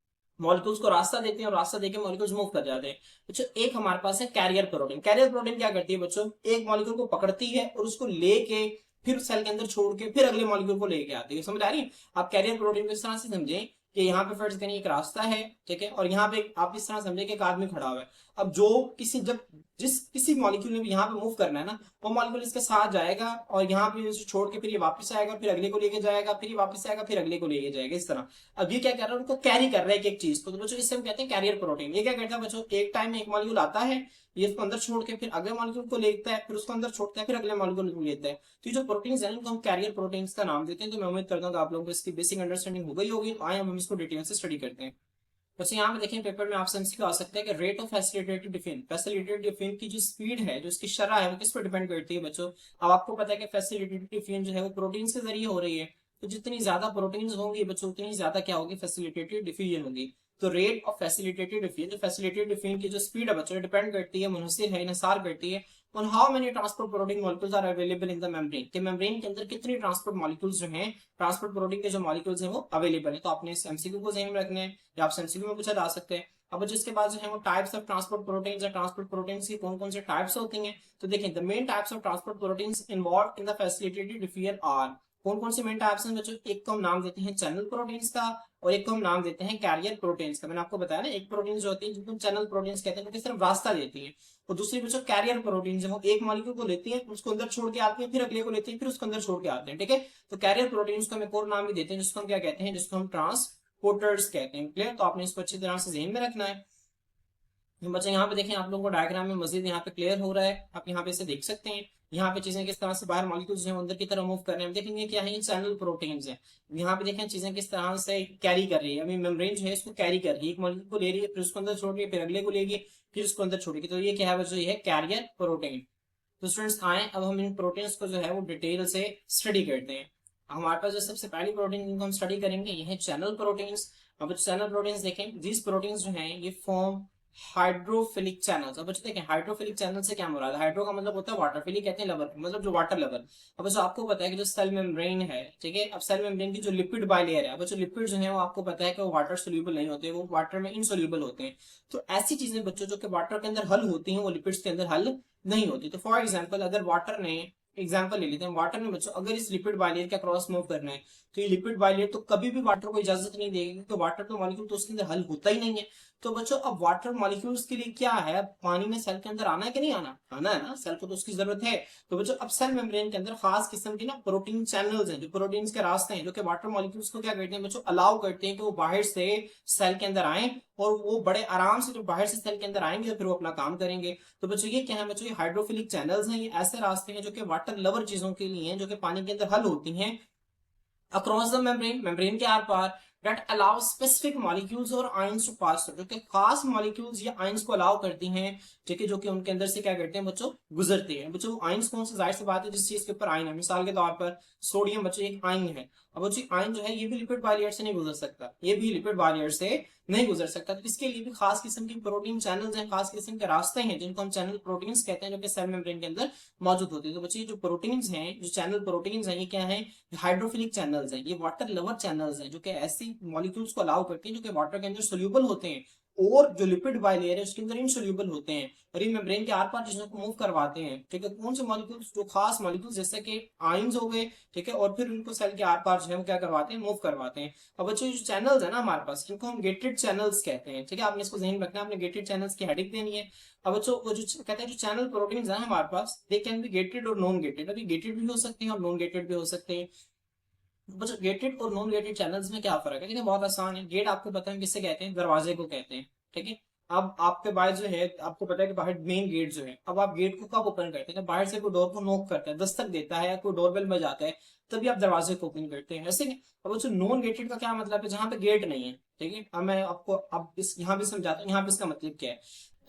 मॉलिक्यूल्स को रास्ता देते हैं और रास्ता देके मॉलिक्यूल्स मूव कर जाते हैं। बच्चों एक हमारे पास है कैरियर प्रोटीन। कैरियर प्रोटीन क्या करती है बच्चों, एक मॉलिक्यूल को पकड़ती है और उसको लेके फिर सेल के अंदर छोड़ के फिर अगले मॉलिक्यूल को लेके आती है। समझ आ रही है। आप कैरियर प्रोटीन को इस तरह से समझें कि यहाँ पे फर्ज करें एक रास्ता है, ठीक है, और यहाँ पे आप इस तरह समझे कि एक आदमी खड़ा हुआ है। अब जो किसी जब जिस किसी मॉलिक्यूल ने भी यहाँ पे मूव करना है ना, वो मॉलिक्यूल इसके साथ जाएगा और यहाँ पे छोड़ के फिर ये वापस आएगा, फिर अगले को लेके जाएगा, फिर ये वापस आएगा, फिर अगले को लेके जाएगा, इस तरह। अब ये क्या कर रहा है, उनको कैरी कर रहा है एक चीज को। तो बच्चों इससे हम कहते हैं कैरियर प्रोटीन। ये क्या करता है बच्चों, एक टाइम में एक मॉलिक्यूल आता है, ये उसको अंदर छोड़ के फिर अगले मॉलिक्यूल को लेता है, फिर उसको अंदर छोड़ता है, फिर अगले मॉलिक्यूल को लेता है। तो ये जो प्रोटीन्स हैं इनको हम कैरियर प्रोटीन्स का नाम देते हैं। तो मैं उम्मीद करता हूँ कि आप लोगों को इसकी बेसिक अंडरस्टैंडिंग हो गई होगी। तो आए हम इसको डिटेल से स्टडी करते हैं। बस यहाँ पे देखें पेपर में आपसे एमसीक्यू आ सकता है कि रेट ऑफ फैसिलिटेटेड डिफिन, फैसिलिटेटेड डिफिन की जो स्पीड है, जो इसकी शरह है, वो किस पर डिपेंड करती है बच्चों। अब आपको पता है कि फैसिलिटेटेड डिफिन जो है वो प्रोटीन के जरिए हो रही है। तो जितनी ज्यादा प्रोटीन्स होंगी बच्चों, उतनी ज्यादा क्या होगी, फैसिलिटेटेड डिफ्यूजन होगी। तो रेट ऑफ फैसिलिटेटेड डिफिन, जो फैसिलिटेटेड डिफिन की जो स्पीड है बच्चों, डिपेंड करती है, मुनहसिर है, इन्हिसार करती है on how many transport protein molecules are available in the membrane, कि मेम्ब्रेन के अंदर कितनी ट्रांसपोर्ट मॉलिक्यूल्स जो हैं, ट्रांसपोर्ट प्रोटीन के जो मॉलिक्यूल्स हैं वो अवेलेबल है। तो आपने इस एमसीक्यू को ध्यान में रखना है, या आपसे एमसीक्यू में पूछा जा सकते हैं। अब जिसके बाद जो है वो टाइप्स ऑफ ट्रांसपोर्ट प्रोटीन्स या ट्रांसपोर्ट प्रोटीन्स की कौन कौन से टाइप्स होती हैं। तो देखें the main types of transport proteins involve in the facilitated diffusion are, कौन कौन से मेन टाइप्स हैं बच्चों। एक को हम नाम देते हैं चैनल प्रोटीन्स का और एक को हम नाम देते हैं कैरियर प्रोटीन्स का। मैंने आपको बताया ना, एक प्रोटीन्स जो होती है जिनको चैनल प्रोटीन्स कहते हैं, वो सिर्फ रास्ता देती है, और दूसरी बच्चों कैरियर प्रोटीन्स है, वो एक मॉलिक्यूल को लेती है, उसको अंदर छोड़ के आती है, फिर अगले को लेती है, फिर उसको अंदर छोड़ के आते हैं, ठीक है। तो कैरियर प्रोटीन्स को हम एक और नाम भी देते हैं जिसको हम क्या कहते हैं, जिसको हम ट्रांसपोर्टर्स कहते हैं, क्लियर। तो आपने इसको अच्छी तरह से ध्यान में रखना है। बच्चे यहाँ पे देखें, आप लोगों को डायग्राम में मजीद यहाँ पे क्लियर हो रहा है, आप यहाँ पे इसे देख सकते हैं। यहाँ पे चीजें किस तरह से बाहर मॉलिक्यूल्स हैं अंदर की तरफ मूव कर रहे हैं, देखेंगे क्या है, ये चैनल प्रोटीन्स हैं। यहाँ पे देखें चीजें किस तरह से कैरी कर रही है, अभी मेम्ब्रेन जो है इसको कैरी कर रही है, एक मॉलिक्यूल को ले रही है, फिर उसको अंदर छोड़ रही है, फिर अगले को लेगी, फिर उसको अंदर छोड़ेगी। तो ये क्या है बच्चों, ये है कैरियर प्रोटीन। तो स्टूडेंट्स आए अब हम इन प्रोटीन्स को जो है वो डिटेल से स्टडी करते हैं। हमारे पास जो सबसे पहली प्रोटीन जिनको हम स्टडी करेंगे ये है चैनल प्रोटीन्स। अब चैनल प्रोटीन्स देखें, दीज प्रोटीन्स जो हैं ये फॉर्म हाइड्रोफिलिक चैनल्स। अब बच्चे देखें हाइड्रोफिलिक चैनल से क्या मुराद है, हाइड्रो का मतलब होता है वाटर, फिलिक कहते हैं लवर, मतलब जो वाटर लवर। अब बच्चों आपको पता है कि जो सेल मेम्ब्रेन है, ठीक है, अब सेल मेम्ब्रेन की जो लिपिड बाइलेयर है, अब बच्चों लिपिड जो है वो आपको पता है कि वो वाटर सोल्यूबल नहीं होते, वो वाटर में इनसोल्यूबल होते हैं। तो ऐसी चीजें बच्चों जो कि वाटर के अंदर हल होती हैं वो लिपिड्स के अंदर हल नहीं होती। तो फॉर एग्जाम्पल अगर वाटर ने, एग्जाम्पल ले लेते हैं, वाटर में बच्चों अगर इस लिपिड बाइलेयर का क्रॉस मूव करना है, तो ये लिपिड बाइलेयर तो कभी भी वाटर को इजाजत नहीं देगी, क्योंकि वाटर तो मॉलिक्यूल तो उसके अंदर हल होता ही नहीं है। तो बच्चों अब वाटर मॉलिक्यूल्स के लिए क्या है, पानी में सेल के अंदर आना है कि नहीं आना, आना है ना, सेल को तो उसकी जरूरत है। तो बच्चों अब सेल मेम्ब्रेन के अंदर खास किस्म की ना प्रोटीन चैनल्स हैं, जो प्रोटीन्स के रास्ते हैं, जो कि वाटर मॉलिक्यूल्स को क्या करते हैं बच्चों, अलाउ करते हैं कि वो बाहर से सेल के अंदर आए, और वो बड़े आराम से जो बाहर से सेल के अंदर आएंगे फिर वो अपना काम करेंगे। तो बच्चों ये क्या है बच्चों, ये हाइड्रोफिलिक चैनल्स हैं, ये ऐसे रास्ते हैं जो कि वाटर लवर चीजों के लिए हैं, जो कि पानी के अंदर हल होती हैं अक्रॉस द मेम्ब्रेन, मेम्ब्रेन के आर पार, दैट अलाउ स्पेसिफिक मॉलिक्यूल्स और आयंस टू पास थ्रू, जो कि खास मॉलिक्यूल्स या आयंस को अलाउ करती हैं, ठीक है, जो कि उनके अंदर से क्या करते हैं बच्चों, गुजरते हैं। बच्चों आयंस कौन सा, जाहिर सी बात है जिस चीज के ऊपर आयन है, मिसाल के तौर पर सोडियम बच्चों एक आयन है। अब बच्चों आयन जो है ये भी लिपिड बाइलेयर से नहीं गुजर सकता, ये भी लिपिड बाइलेयर से नहीं गुजर सकता। तो इसके लिए भी खास किस्म की प्रोटीन चैनल्स हैं, खास किस्म के रास्ते हैं जिनको हम चैनल प्रोटीन्स कहते हैं, जो कि सेल मेम्ब्रेन के अंदर मौजूद होती है। तो बच्चे जो प्रोटीन्स हैं, जो चैनल प्रोटीन्स हैं, ये क्या है, हाइड्रोफिलिक चैनल्स हैं, ये वाटर लवर चैनल्स हैं, जो कि ऐसी मॉलिक्यूल्स को अलाउ करते हैं जो कि वाटर के अंदर सोल्यूबल होते हैं, और जो लिपिड बाइलेयर है उसके अंदर इनसोल्यूबल होते हैं, और ये मेम्ब्रेन के आर पार चीजों को मूव करवाते हैं। ठीक है, कौन से मॉलिक्यूल्स, जो खास मॉलिक्यूल्स जैसे कि आयंस हो गए, ठीक है, और फिर उनको सेल के आर पार जो है वो क्या करवाते हैं, मूव करवाते हैं। अब बच्चों जो चैनल्स है ना हमारे पास, इनको हम गेटेड चैनल्स कहते हैं। ठीक है, आपने इसको ध्यान रखना है, आपने गेटेड चैनल्स की हेडिंग देनी है। अब बच्चों वो जो कहते हैं जो चैनल प्रोटीन्स है हमारे पास, दे कैन बी गेटेड और नॉन गेटेड। अभी गेटेड भी हो सकते हैं और नॉन गेटेड भी हो सकते हैं। बच्चों गेटेड और नॉन गेटेड चैनल्स में क्या फर्क है, देखिए बहुत आसान है। गेट आपको पता है किससे कहते हैं, दरवाजे को कहते हैं। ठीक है, अब आपके बाहर जो है, आपको पता है कि बाहर मेन गेट जो है, अब आप गेट को कब ओपन करते हैं, जब बाहर से कोई डोर को नॉक करता है, दस्तक देता है, या कोई डोरबेल बजाता है, तभी आप दरवाजे को ओपन करते हैं, ऐसे नहीं। अब बच्चों नॉन गेटेड का क्या मतलब है, जहां पे गेट नहीं है। ठीक है, अब मैं आपको अब इस यहाँ भी समझाता हूँ, यहाँ पे इसका मतलब क्या है।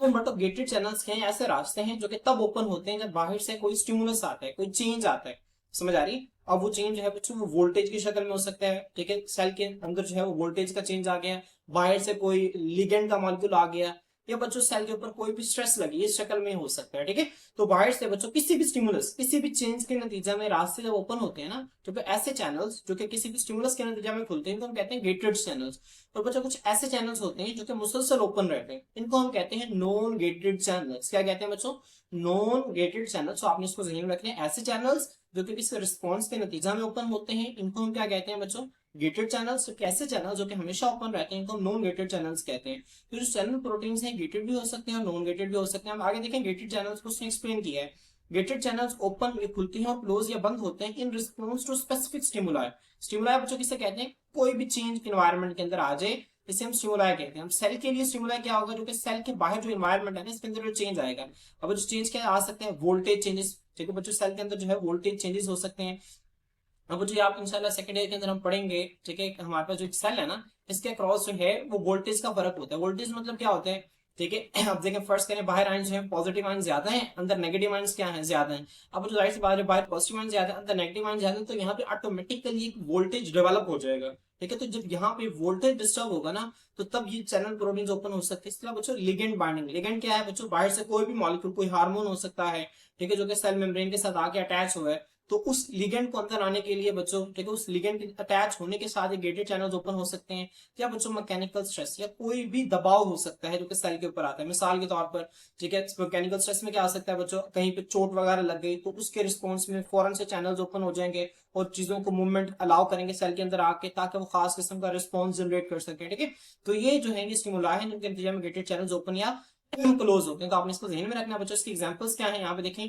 तो बट गेटेड चैनल्स के हैं ऐसे रास्ते हैं जो कि तब ओपन होते हैं जब बाहर से कोई स्टिमुलस आता है, कोई चेंज आता है, समझ आ रही। अब वो चेंज है बच्चों, वो वोल्टेज की शक्ल में हो सकता है। ठीक है, सेल के अंदर जो है वो वोल्टेज का चेंज आ गया, बाहर से कोई लिगेंड का मॉलिक्यूल आ गया, या बच्चों सेल के ऊपर कोई भी स्ट्रेस लगी, इस शक्ल में हो सकता है। ठीक है, तो बाहर से बच्चों किसी भी स्टिमुलस, किसी भी चेंज के नतीजा में रास्ते जब ओपन होते हैं ना, तो फिर ऐसे चैनल्स जो कि किसी भी स्टिमुलस के नतीजा में खुलते हैं तो हम कहते हैं गेटेड चैनल्स। और बच्चों कुछ ऐसे चैनल्स होते हैं जो कि मुसलसल ओपन रहते हैं, इनको हम कहते हैं नॉन गेटेड चैनल्स। क्या कहते हैं बच्चों, नॉन गेटेड चैनल्स। तो आपने इसको जहन में रखना है, ऐसे चैनल्स जो कि किसी रिस्पॉन्स के नतीजा में ओपन होते हैं, इनको हम क्या कहते हैं बच्चों, गेटेड चैनल्स। तो कैसे चैनल्स जो कि हमेशा ओपन रहते हैं, इनको हम नॉन गेटेड चैनल्स कहते हैं। तो जो चैनल प्रोटीन्स हैं गेटेड भी हो सकते हैं और नॉन गेटेड भी हो सकते हैं। हम आगे देखें गेटेड चैनल्स को, उसने एक्सप्लेन किया है। गेटेड चैनल्स ओपन, ये खुलती हैं और क्लोज या बंद होते हैं in response to specific stimuli. Stimuli बच्चों किसे कहते हैं, कोई भी चेंज एनवायरनमेंट के अंदर आ जाए, इसे हम स्टिमुलाई कहते हैं। हम सेल के लिए स्टिमुलाई क्या होगा, जो कि सेल के बाहर जो एनवायरनमेंट है ना, इसके अंदर जो चेंज आएगा। अब जो चेंज क्या आ सकते हैं, वोल्टेज चेंजेस। ठीक है बच्चों, सेल के अंदर जो है वोल्टेज चेंजेस हो सकते हैं। अब जो आप इंशाल्लाह सेकेंड ईयर के अंदर हम पढ़ेंगे, ठीक है, हमारे पास जो एक सेल है ना, इसके क्रॉस जो है वो वोल्टेज का फर्क होता है। वोल्टेज मतलब क्या होता है, ठीक है, अब देखें फर्स्ट करें, बाहर आयन जो है पॉजिटिव आयन ज्यादा है, अंदर नेगेटिव आयन क्या है, ज्यादा है। अब जो जाहिर सी बात है, बाहर पॉजिटिव आयन ज्यादा है, अंदर नेगेटिव आयन ज्यादा है, तो यहाँ पे ऑटोमेटिकली एक वोल्टेज डेवलप हो जाएगा। ठीक है, तो जब यहाँ पे वोल्टेज डिस्टर्ब होगा ना, तो तब ये चैनल प्रोटीन्स ओपन हो सकते हैं। इसके अलावा बच्चों लिगेंड बाइंडिंग, लिगेंड क्या है बच्चों, बाहर से कोई भी मॉलिक्यूल, कोई हार्मोन हो सकता है, ठीक है, जो कि सेल मेम्ब्रेन के साथ आके अटैच हुआ है, तो उस लिगेंड को अंदर आने के लिए बच्चों, ठीक है, उस लिगेंड के अटैच होने के साथ गेटेड चैनल्स ओपन हो सकते हैं। या बच्चों मैकेनिकल स्ट्रेस या कोई भी दबाव हो सकता है जो कि सेल के ऊपर आता है, मिसाल के तौर पर, ठीक है, मैकेनिकल स्ट्रेस में क्या आ सकता है बच्चों, कहीं पे चोट वगैरह लग गई तो उसके रिस्पॉन्स में फौरन से चैनल्स ओपन हो जाएंगे और चीजों को मूवमेंट अलाउ करेंगे सेल के अंदर आके, ताकि वो खास किस्म का रिस्पॉन्स जनरेट कर सके। ठीक है, तो ये जो है ये स्टिमुलाई है जिनके नतीजे में गेटेड चैनल्स ओपन या क्लोज होते हैं। तो आपने इसको ध्यान में रखना बच्चों। इसकी एग्जांपल्स क्या है, यहाँ पे देखें,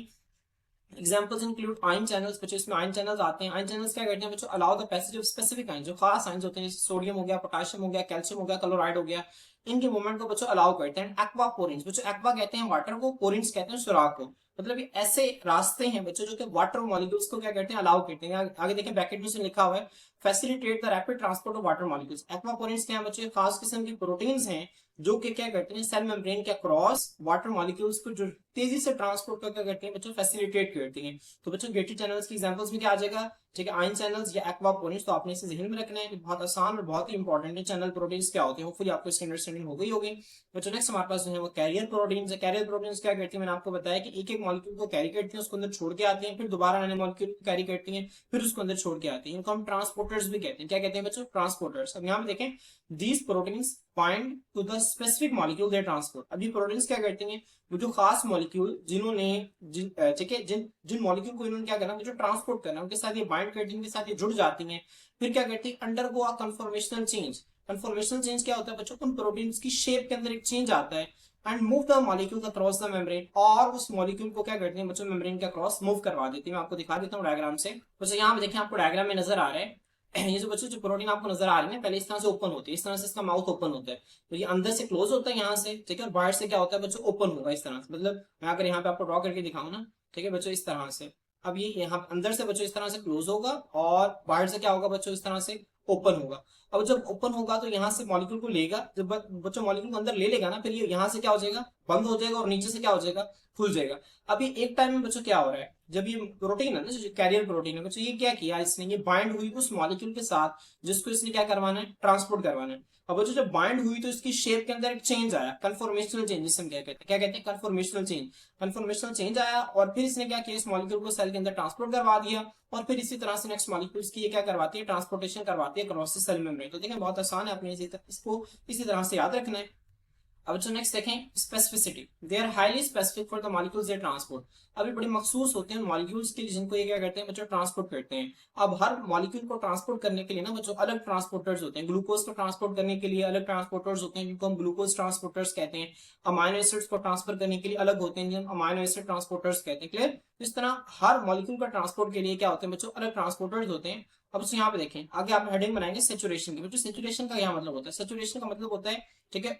एग्जाम्पल्स इंक्लूड आयन चैनल्स। बच्चों इसमें आयन चैनल्स आते हैं। आयन चैनल्स क्या करते हैं बच्चों, allow the passage of specific ion, जो खास आयन होते हैं, जैसे सोडियम हो गया, पोटेशियम हो गया, कैल्शियम हो गया, क्लोराइड हो गया, इनके मूवमेंट को बच्चों अलाउ करते हैं। एक्वा पोरिन्स, बच्चों एक्वा कहते हैं वाटर को, पोरिन्स कहते हैं सुराख को। मतलब ये ऐसे रास्ते हैं बच्चों जो कि वाटर मॉलिक्यूल्स को क्या करते हैं, अलाउ करते हैं। आगे देखें ब्रैकेट में से लिखा हुआ है, facilitate the rapid transport of water molecules. Aqua porins क्या है बच्चों, खास किस्म की प्रोटीन्स हैं जो कि क्या करते हैं, सेल मेम्ब्रेन के क्रॉस वाटर मॉलिक्यूल्स को जो तेजी से ट्रांसपोर्ट कर क्या करते हैं बच्चों, फैसिलिटेट करती हैं। तो बच्चों गेटेड चैनल्स की एग्जांपल्स में क्या आ जाएगा, ठीक है, आयन चैनल्स या एक्वा पोरिन्स। तो आपने इसे ध्यान में रखना है कि बहुत आसान और बहुत ही इंपॉर्टेंट है। चैनल प्रोटीन्स क्या होते हैं, होपफुली आपको इसकी अंडरस्टैंडिंग हो गई होगी। बच्चों नेक्स्ट हमारे पास जो है वो कैरियर प्रोटीन्स है। कैरियर प्रोटीन्स क्या करती है, मैंने आपको बताया कि एक एक मॉलिक्यूल को कैरी करती है, उसको अंदर छोड़ के आती है, फिर दोबारा नए मॉलिक्यूल को कैरी करती है, फिर उसको अंदर छोड़ के आती है। इनको हम ट्रांसपोर्टर्स भी कहते हैं। क्या कहते हैं बच्चों, ट्रांसपोर्टर्स। अब यहाँ पे देखें, these proteins bind to the specific molecule they transport. अब ये प्रोटीन्स क्या करती हैं, वो जो खास मॉलिक्यूल जिन्होंने ठीक है, जिन जिन मॉलिक्यूल को इन्होंने क्या करना, जो ट्रांसपोर्ट करना, उनके साथ ये बाइंड करती है, उनके साथ ये जुड़ जाती हैं, फिर क्या करती है, undergo a conformational change. Conformational change क्या होता है बच्चों, उन प्रोटीन्स की शेप के अंदर एक चेंज आता है, and move the molecule across the membrane, और उस मॉलिक्यूल को क्या करते हैं बच्चों, मेम्ब्रेन के अक्रॉस मूव करवा देती है। मैं आपको दिखा देता हूँ डायग्राम से। बच्चों यहाँ पे देखें, आपको डायग्राम में नजर आ रहा है, ये जो बच्चों जो प्रोटीन आपको नजर आ रही है, पहले इस तरह से ओपन होती है, इस तरह से इसका माउथ ओपन होता है, तो ये अंदर से क्लोज होता है यहाँ से, ठीक है, और बाहर से क्या होता है बच्चों, ओपन होगा इस तरह से। मतलब मैं अगर यहाँ पे आपको ड्रॉ करके दिखाऊं ना, ठीक है बच्चों, इस तरह से। अब ये यहाँ अंदर से बच्चों इस तरह से क्लोज होगा और बाहर से क्या होगा बच्चों, इस तरह से ओपन होगा। अब जब ओपन होगा तो यहाँ से मॉलिक्यूल को लेगा, जब बच्चों मॉलिक्यूल को अंदर ले लेगा ना, फिर ये यहाँ से क्या हो जाएगा, बंद हो जाएगा और नीचे से क्या हो जाएगा, खुल जाएगा। अभी एक टाइम में बच्चों क्या हो रहा है, जब ये प्रोटीन है ना, जो कैरियर प्रोटीन है बच्चों, ये क्या किया इसने, ये बाइंड हुई उस मॉलिक्यूल के साथ जिसको इसने क्या करवाना है, ट्रांसपोर्ट करवाना है। अब बच्चों जब बाइंड हुई तो इसकी शेप के अंदर एक चेंज आया, कन्फॉर्मेशनल चेंज, जिसे हम क्या कहते हैं, कन्फॉर्मेशनल चेंज। कन्फॉर्मेशनल चेंज आया और फिर इसने क्या किया, इस मॉलिक्यूल को सेल के अंदर ट्रांसपोर्ट करवा दिया और फिर इसी तरह से नेक्स्ट मॉलिक्यूल्स की ये क्या करवाती है, ट्रांसपोर्टेशन करवाती है क्रॉस द सेल मेम्ब्रेन। तो देखें बहुत आसान है, आपने इसको इसी तरह से याद रखना है। अब जो नेक्स्ट देखें, specificity, they are highly specific for the molecules they transport. अभी बड़े मखसूस होते हैं मॉलिक्यूल्स के लिए जिनको ये क्या करते हैं बच्चों, ट्रांसपोर्ट करते हैं। अब हर मॉलिक्यूल को ट्रांसपोर्ट करने के लिए ना बच्चों अलग ट्रांसपोर्टर्स होते हैं। ग्लूकोज को ट्रांसपोर्ट करने के लिए अलग ट्रांसपोर्टर्स होते हैं जिनको हम ग्लूकोज ट्रांसपोर्टर्स कहते हैं। अमाइनो एसिड्स को ट्रांसफर करने के लिए अलग होते हैं जिनको अमाइनो एसिड ट्रांसपोर्टर्स कहते हैं। क्लियर? इस तरह हर मॉलिक्यूल का ट्रांसपोर्ट के लिए क्या होते हैं बच्चों, अलग ट्रांसपोर्टर्स होते हैं। अब यहाँ पे देखें, आगे आप हेडिंग बनाएंगे सेचुरेशन की। बच्चों सेचुरेशन का क्या मतलब होता है, सेचुरेशन का मतलब होता है, ठीक है,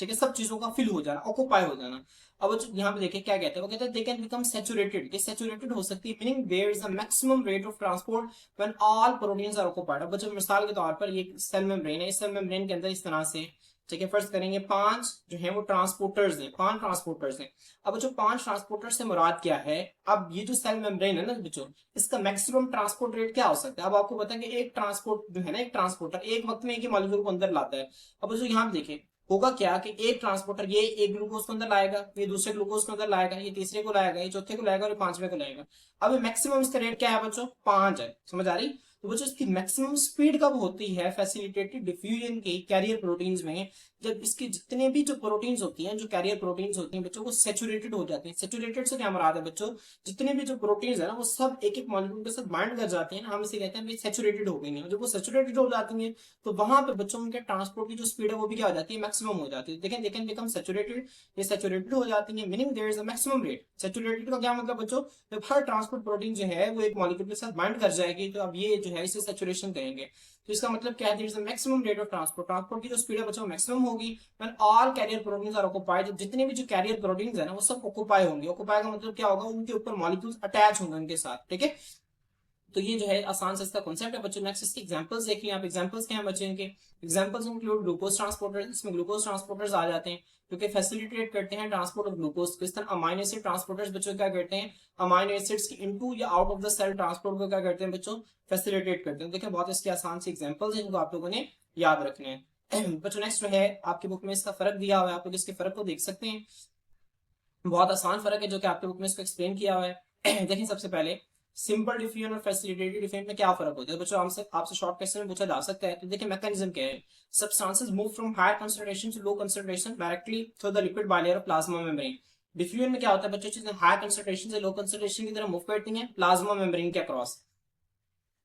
ठीक है, सब चीजों का फिल हो जाना, ऑक्यूपाई हो जाना। अब यहाँ पे देखिए क्या कहते हैं, वो कहते हैं दे कैन बिकम सैचुरेटेड, ये सैचुरेटेड हो सकती है, meaning there is a maximum rate of transport when all proteins are occupied. अब बच्चों मिसाल के तौर पर ये सेल मेम्ब्रेन है, इस सेल मेम्ब्रेन के अंदर इस तरह से, ठीक है, फर्स्ट करेंगे 5 जो है वो ट्रांसपोर्टर्स हैं, 5 ट्रांसपोर्टर्स हैं। अब जो 5 ट्रांसपोर्टर से मुराद क्या है, अब ये जो सेल मेम्ब्रेन है ना बच्चों, इसका मैक्सिमम ट्रांसपोर्ट रेट क्या हो सकता है। अब आपको पता है कि एक ट्रांसपोर्ट जो है ना, एक ट्रांसपोर्टर एक वक्त में एक ही मॉलिक्यूल को अंदर लाता है। अब जो यहाँ देखें होगा क्या कि एक ट्रांसपोर्टर ये एक ग्लूकोज को अंदर लाएगा, ये दूसरे ग्लूकोज को अंदर लाएगा, ये तीसरे को लाएगा, ये चौथे को लाएगा और ये पांचवे को लाएगा। अब मैक्सिमम इसका रेट क्या है बच्चों, 5 है। समझ आ रही? तो बच्चों इसकी मैक्सिमम स्पीड कब होती है फैसिलिटेटेड डिफ्यूजन की कैरियर प्रोटीन्स में, जब इसकी जितने भी जो प्रोटीन्स होती हैं, जो कैरियर प्रोटीन्स होती हैं बच्चों, वो सेचुरेटेड हो जाती हैं। सेचुरेटेड से क्या मुराद है बच्चों, जितने भी जो प्रोटीन्स है ना वो सब एक एक मॉलिक्यूल के साथ बाइंड कर जाते हैं ना, हम इसे कहते हैं सेचुरेटेड हो गई है। जब वो सेचुरेटेड हो जाती है तो वहां पे बच्चों उनके ट्रांसपोर्ट की जो स्पीड है वो भी क्या हो जाती है, मैक्सिमम हो जाती है। देखें देखें बिकम सेचुरेटेड, ये सेचुरेटेड हो जाती है, meaning there is a maximum rate. Saturated का क्या मतलब बच्चों, जब हर ट्रांसपोर्ट प्रोटीन जो है वो एक मॉलिक्यूल के साथ बाइंड कर जाएगी तो अब ये जो है इसे सेचुरेशन कहेंगे। तो इसका मतलब क्या है, there is a maximum rate of transport, transport की जो स्पीड है बच्चों मैक्सिमम होगी when all carrier proteins are occupied, जितने भी जो कैरियर प्रोटीन्स है ना वो सब ऑक्युपाई होंगे। ऑक्युपाई का मतलब क्या होगा, उनके ऊपर मॉलिक्यूल्स अटैच होंगे उनके साथ, ठीक है। तो ये जो है आसान से इसका कॉन्सेप्ट है बच्चों। नेक्स्ट इसके एग्जांपल्स देखिए, आप एग्जांपल्स क्या हैं बच्चों इनके, एग्जांपल्स इंक्लूड ग्लूकोज ट्रांसपोर्टर, इसमें ग्लूकोज ट्रांसपोर्टर्स आ जाते हैं क्योंकि फैसिलिटेट करते हैं ट्रांसपोर्ट ऑफ ग्लूकोज। इस तरह अमाइनो एसिड ट्रांसपोर्टर्स बच्चों क्या करते हैं, अमाइनो एसिड्स की इनटू या out of the cell transport को क्या करते हैं बच्चों, फैसिलिटेट करते हैं। देखिए बहुत इसके आसान से एग्जांपल्स हैं जिनको आप लोगों ने याद रखने हैं बच्चों। नेक्स्ट जो है आपकी बुक में इसका फर्क दिया हुआ है, आप लोग इसके फर्क को देख सकते हैं। बहुत आसान फर्क है जो कि आपके बुक में इसको एक्सप्लेन किया हुआ है देखिए सबसे पहले सिंपल डिफ्यूजन और फैसिलिटेटेड डिफ्यूजन में क्या फर्क होता है बच्चों, आपसे शॉर्ट क्वेश्चन में पूछा जा सकता है। तो देखिए मैकेनिज्म क्या है, substances move from higher concentration to low concentration directly through the lipid bilayer of plasma membrane. Diffusion में क्या होता है बच्चों, चीजें हायर कंसंट्रेशन से लो कंसंट्रेशन की तरफ मूव करती हैं प्लाज्मा मेम्ब्रेन के अक्रॉस।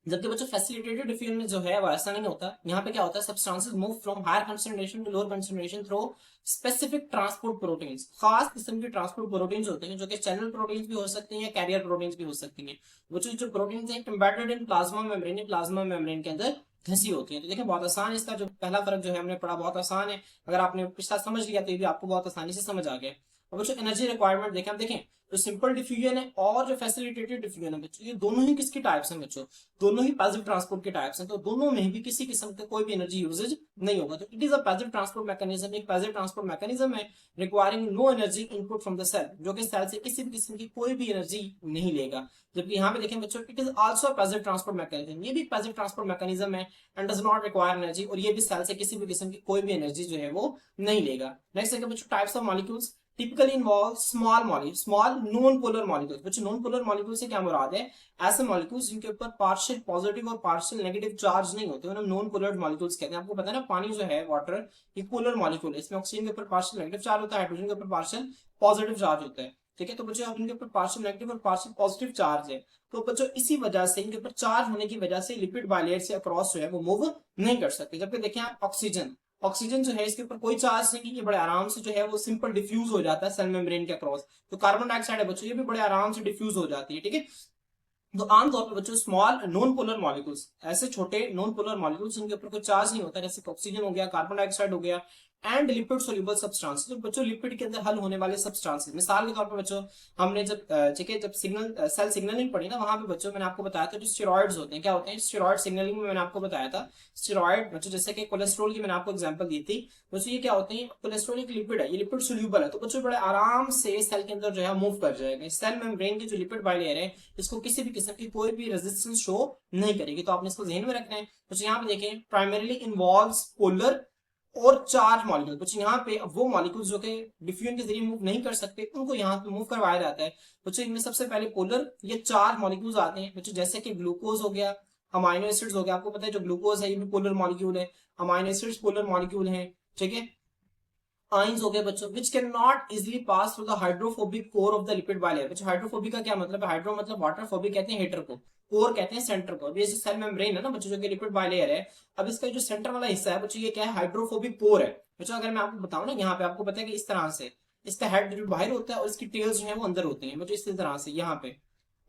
जबकि बच्चों फैसिलिटेटेड डिफ्यूजन में जो है वो ऐसा नहीं होता। यहाँ पे क्या होता है, substances move from higher concentration to lower concentration through specific transport proteins, खास किस्म के ट्रांसपोर्ट प्रोटीन्स होते हैं जो कि चैनल प्रोटीन्स भी हो सकती हैं या कैरियर प्रोटीन्स भी हो सकती हैं। वो जो प्रोटीन्स हैं embedded in plasma membrane, plasma membrane के अंदर घसी होती है। तो देखिए बहुत आसान, इसका जो पहला फर्क जो है हमने पढ़ा बहुत आसान है, अगर आपने पिछला समझ लिया तो ये भी आपको बहुत आसानी से समझ आ गया। और बच्चों एनर्जी रिक्वायरमेंट देखें, हम देखें जो सिंपल डिफ्यूजन है और जो फैसिलिटेटेड डिफ्यूजन है बच्चों, ये दोनों ही किसकी टाइप्स हैं बच्चों, दोनों ही पैसिव ट्रांसपोर्ट के टाइप्स हैं। तो दोनों में भी किसी किस्म का कोई भी एनर्जी यूजेज नहीं होगा। तो it is a passive transport mechanism, एक पैसिव ट्रांसपोर्ट मैकेनिज्म है requiring no energy input from the cell, जो कि सेल से किसी भी किस्म की कोई भी एनर्जी नहीं लेगा। जबकि यहाँ पे देखें बच्चों it is also passive transport mechanism, ये भी पैसिव ट्रांसपोर्ट मैकेनिज्म है and does not require energy, और ये भी सेल से किसी भी किस्म की कोई भी एनर्जी जो है वो नहीं लेगा। नेक्स्ट है बच्चों types of molecules, typically involve small molecules, small non-polar molecules। बच्चों नॉन पोलर मॉलिक्यूल से क्या मुराद है, ऐसे मॉलिक्यूल्स जिनके ऊपर पार्शियल पॉजिटिव और पार्शियल नेगेटिव चार्ज नहीं होते उन्हें नॉन पोलर मॉलिक्यूल्स कहते हैं। आपको पता है ना पानी जो है वाटर, ये पोलर मॉलिक्यूल है, इसमें ऑक्सीजन के ऊपर पार्शियल नेगेटिव चार्ज होता है, हाइड्रोजन के ऊपर पार्शियल पॉजिटिव चार्ज होता है, ठीक है। तो बच्चों इनके ऊपर पार्शियल नेगेटिव और पार्शियल पॉजिटिव चार्ज है, तो बच्चों इसी वजह से इनके ऊपर चार्ज होने की वजह से लिपिड बाइलेयर से अक्रॉस जो है वो मूव नहीं कर सकते। जबकि देखें आप ऑक्सीजन, ऑक्सीजन जो है इसके ऊपर कोई चार्ज नहीं, ये बड़े आराम से जो है वो सिंपल डिफ्यूज हो जाता है सेल मेम्ब्रेन के अक्रॉस। तो कार्बन डाइऑक्साइड है बच्चों, ये भी बड़े आराम से डिफ्यूज हो जाती है, ठीक है। तो आमतौर पर बच्चों स्मॉल नॉन पोलर मॉलिक्यूल्स, ऐसे छोटे नॉन पोलर मॉलिक्यूल्स जिनके ऊपर कोई चार्ज नहीं होता, जैसे ऑक्सीजन हो गया, कार्बन डाइऑक्साइड हो गया, एंड लिपिड सोल्यूबल सब्सटेंस, तो बच्चों लिपिड के अंदर हल होने वाले सब्सटेंसेस, मिसाल के तौर पर बच्चों हमने जब ठीक है जब सिग्नल सेल सिग्नलिंग पढ़ी ना, वहां पे बच्चों मैंने आपको बताया था जो स्टेरॉइड्स होते हैं, क्या होते हैं स्टेरॉइड सिग्नलिंग में मैंने आपको बताया था। स्टेरॉइड बच्चों जैसे कि कोलेस्ट्रॉल की मैंने आपको एग्जांपल दी थी, बच्चों ये क्या होते हैं, कोलेस्ट्रॉल एक लिपिड है, ये लिपिड सोल्यूबल है, तो बच्चों बड़े आराम से सेल के अंदर जो है मूव कर जाएगा। सेल मेम्ब्रेन की जो लिपिड बाइलेयर है इसको किसी भी किस्म की कोई भी रेजिस्टेंस शो नहीं करेगी, तो आपने इसको ध्यान में रखना है। बच्चों यहाँ पे देखें प्राइमरीली इन्वॉल्व्स पोलर और चार्ज मॉलिक्यूल, कुछ यहाँ पे अब वो मॉलिक्यूल जो कि डिफ्यूजन के जरिए मूव नहीं कर सकते उनको यहाँ पे मूव करवाया जाता है। बच्चों इनमें सबसे पहले पोलर ये चार्ज मॉलिक्यूल्स आते हैं बच्चों, जैसे कि ग्लूकोज हो गया, अमाइनो एसिड्स हो गया, आपको पता है जो ग्लूकोज है ये भी पोलर मॉलिक्यूल है, अमाइनो एसिड्स पोलर मॉलिक्यूल है, ठीक है। आइंस हो गए बच्चों which can not easily pass through the hydrophobic core of the lipid bilayer. बच्चों हाइड्रोफोबिक का क्या मतलब है, हाइड्रो मतलब वाटर, फोबिक कहते हैं हेटर को, कोर कहते हैं सेंटर को। ये सेल मेम्ब्रेन है ना बच्चों जो कि लिपिड बाइलेयर है, अब इसका जो सेंटर वाला हिस्सा है बच्चों ये क्या है हाइड्रोफोबिक कोर है। बच्चों अगर मैं आपको बताऊं ना यहाँ पे आपको पता है कि इस तरह से इसका हेड जो बाहर होता है और इसकी टेल्स जो है वो अंदर होते हैं बच्चों, इसी तरह से यहाँ पे।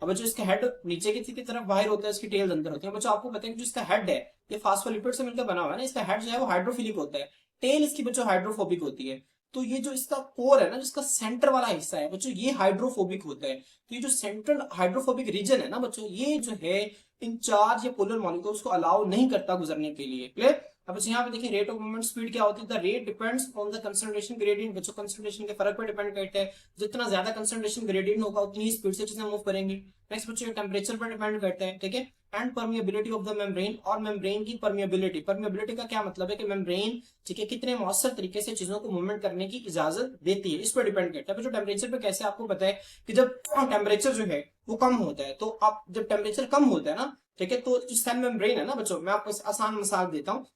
अब बच्चों इसका हेड नीचे की तरफ बाहर होता है, इसकी टेल्स अंदर होती है। बच्चों आपको पता है कि जो इसका हेड है ये फास्फोलिपिड से मिलकर बना हुआ है ना, इसका हेड जो है वो हाइड्रोफिलिक होता है, टेल इसकी बच्चों हाइड्रोफोबिक होती है। तो ये जो इसका कोर है ना, जिसका सेंटर वाला हिस्सा है बच्चों ये हाइड्रोफोबिक होता है। तो ये जो सेंट्रल हाइड्रोफोबिक रीजन है ना बच्चों, ये जो है इन चार्ज या पोलर मॉलिक्यूल्स को अलाउ नहीं करता गुजरने के लिए। क्लियर। अब बच्चों यहाँ पे देखिए रेट ऑफ मूवमेंट स्पीड क्या होती है, the rate depends on the concentration gradient. बच्चों कंसंट्रेशन के फर्क पर डिपेंड करता है, जितना ज्यादा कंसंट्रेशन ग्रेडियंट होगा उतनी ही स्पीड से चीजें मूव करेंगी। नेक्स्ट बच्चों टेम्परेचर पर डिपेंड करता है, ठीक है। And permeability of the membrane, और मेम्ब्रेन की परमिएबिलिटी, परमिएबिलिटी का क्या मतलब है कि मेम्ब्रेन ठीक है कितने मौसर तरीके से चीजों को मूवमेंट करने की इजाजत देती है, इस पर डिपेंड करता है। जो टेम्परेचर पे कैसे आपको पता है कि जब टेम्परेचर जो है वो कम होता है, तो आप जब टेम्परेचर कम होता है ना, ठीक है, तो जो सेल मेम्ब्रेन है ना बच्चों, मैं आपको आसान मिसाल देता हूँ।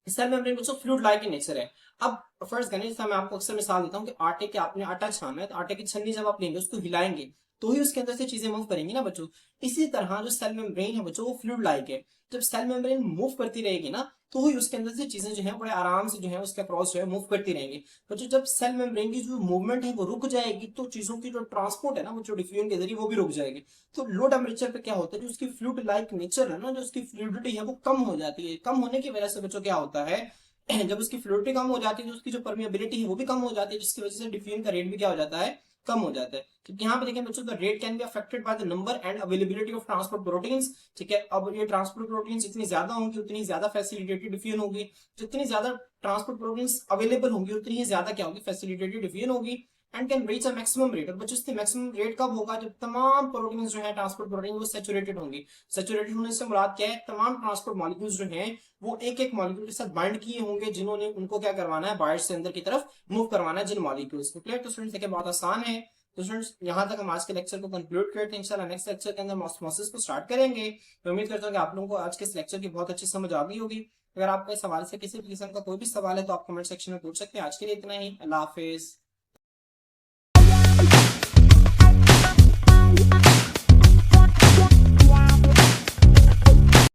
सेल मेम्ब्रेन बच्चों फ्लूइड लाइक इन नेचर है। अब फर्स्ट करें, जैसा मैं आपको अक्सर मिसाल देता हूँ कि आटे के आपने आटा छाना है, तो आटे की छन्नी जब आप लेंगे उसको हिलाएंगे तो ही उसके अंदर से चीजें मूव करेंगी ना बच्चों। इसी तरह जो सेल मेम्ब्रेन है बच्चों वो फ्लूइड लाइक है, जब सेल मेम्ब्रेन मूव करती रहेगी ना तो ही उसके अंदर से चीजें जो है बड़े आराम से जो है उसके अक्रॉस जो है मूव करती रहेंगी। बच्चों जब सेल मेम्ब्रेन की जो मूवमेंट है वो रुक जाएगी तो चीजों की जो ट्रांसपोर्ट है ना वो जो डिफ्यूजन के जरिए वो भी रुक जाएगी। तो लो टेम्परेचर पे क्या होता है, जो उसकी फ्लूइड लाइक नेचर है ना, जो उसकी फ्लूइडिटी है वो कम हो जाती है। कम होने की वजह से बच्चों क्या होता है जब उसकी फ्लूइडिटी कम हो जाती है तो उसकी जो परमिएबिलिटी है वो भी कम हो जाती है, जिसकी वजह से डिफ्यूजन का रेट भी क्या हो जाता है, कम हो जाता है। क्योंकि यहाँ पे देखें बच्चों the rate can be affected by the number and availability of transport proteins, ठीक है। अब ये ट्रांसपोर्ट प्रोटीन्स जितनी ज्यादा होंगी उतनी ज्यादा फैसिलिटेटेड डिफ्यूजन होगी, जितनी ज्यादा ट्रांसपोर्ट प्रोटीन्स अवेलेबल होंगी उतनी ही ज्यादा क्या होगी, फैसिलिटेटेड डिफ्यूजन होगी। And can reach a maximum rate, और बच्चों इसकी मैक्सिमम रेट कब होगा, जब तमाम प्रोटीन्स जो है ट्रांसपोर्ट प्रोटीन वो सैचुरेटेड होंगी। सैचुरेटेड होने से मुराद क्या है, तमाम ट्रांसपोर्ट मॉलिक्यूल्स जो हैं वो एक एक मॉलिक्यूल के साथ बाइंड किए होंगे, जिन्होंने उनको क्या करवाना है, बाहर से अंदर की तरफ मूव करवाना है जिन मॉलिक्यूल्स को। क्लियर। तो स्टूडेंट्स देखिए बहुत आसान है। तो स्टूडेंट्स यहाँ तक हम आज के लेक्चर को कंक्लूड करते हैं, इंशाल्लाह नेक्स्ट लेक्चर के अंदर ऑस्मोसिस को स्टार्ट करेंगे। मैं उम्मीद करता हूँ कि आप लोगों को आज के इस लेक्चर की बहुत अच्छी समझ आ गई होगी। अगर आपका इस सवाल से किसी भी किस्म का कोई भी सवाल है तो आप कमेंट सेक्शन में पूछ सकते हैं। आज के लिए इतना ही, अल्लाह हाफिज।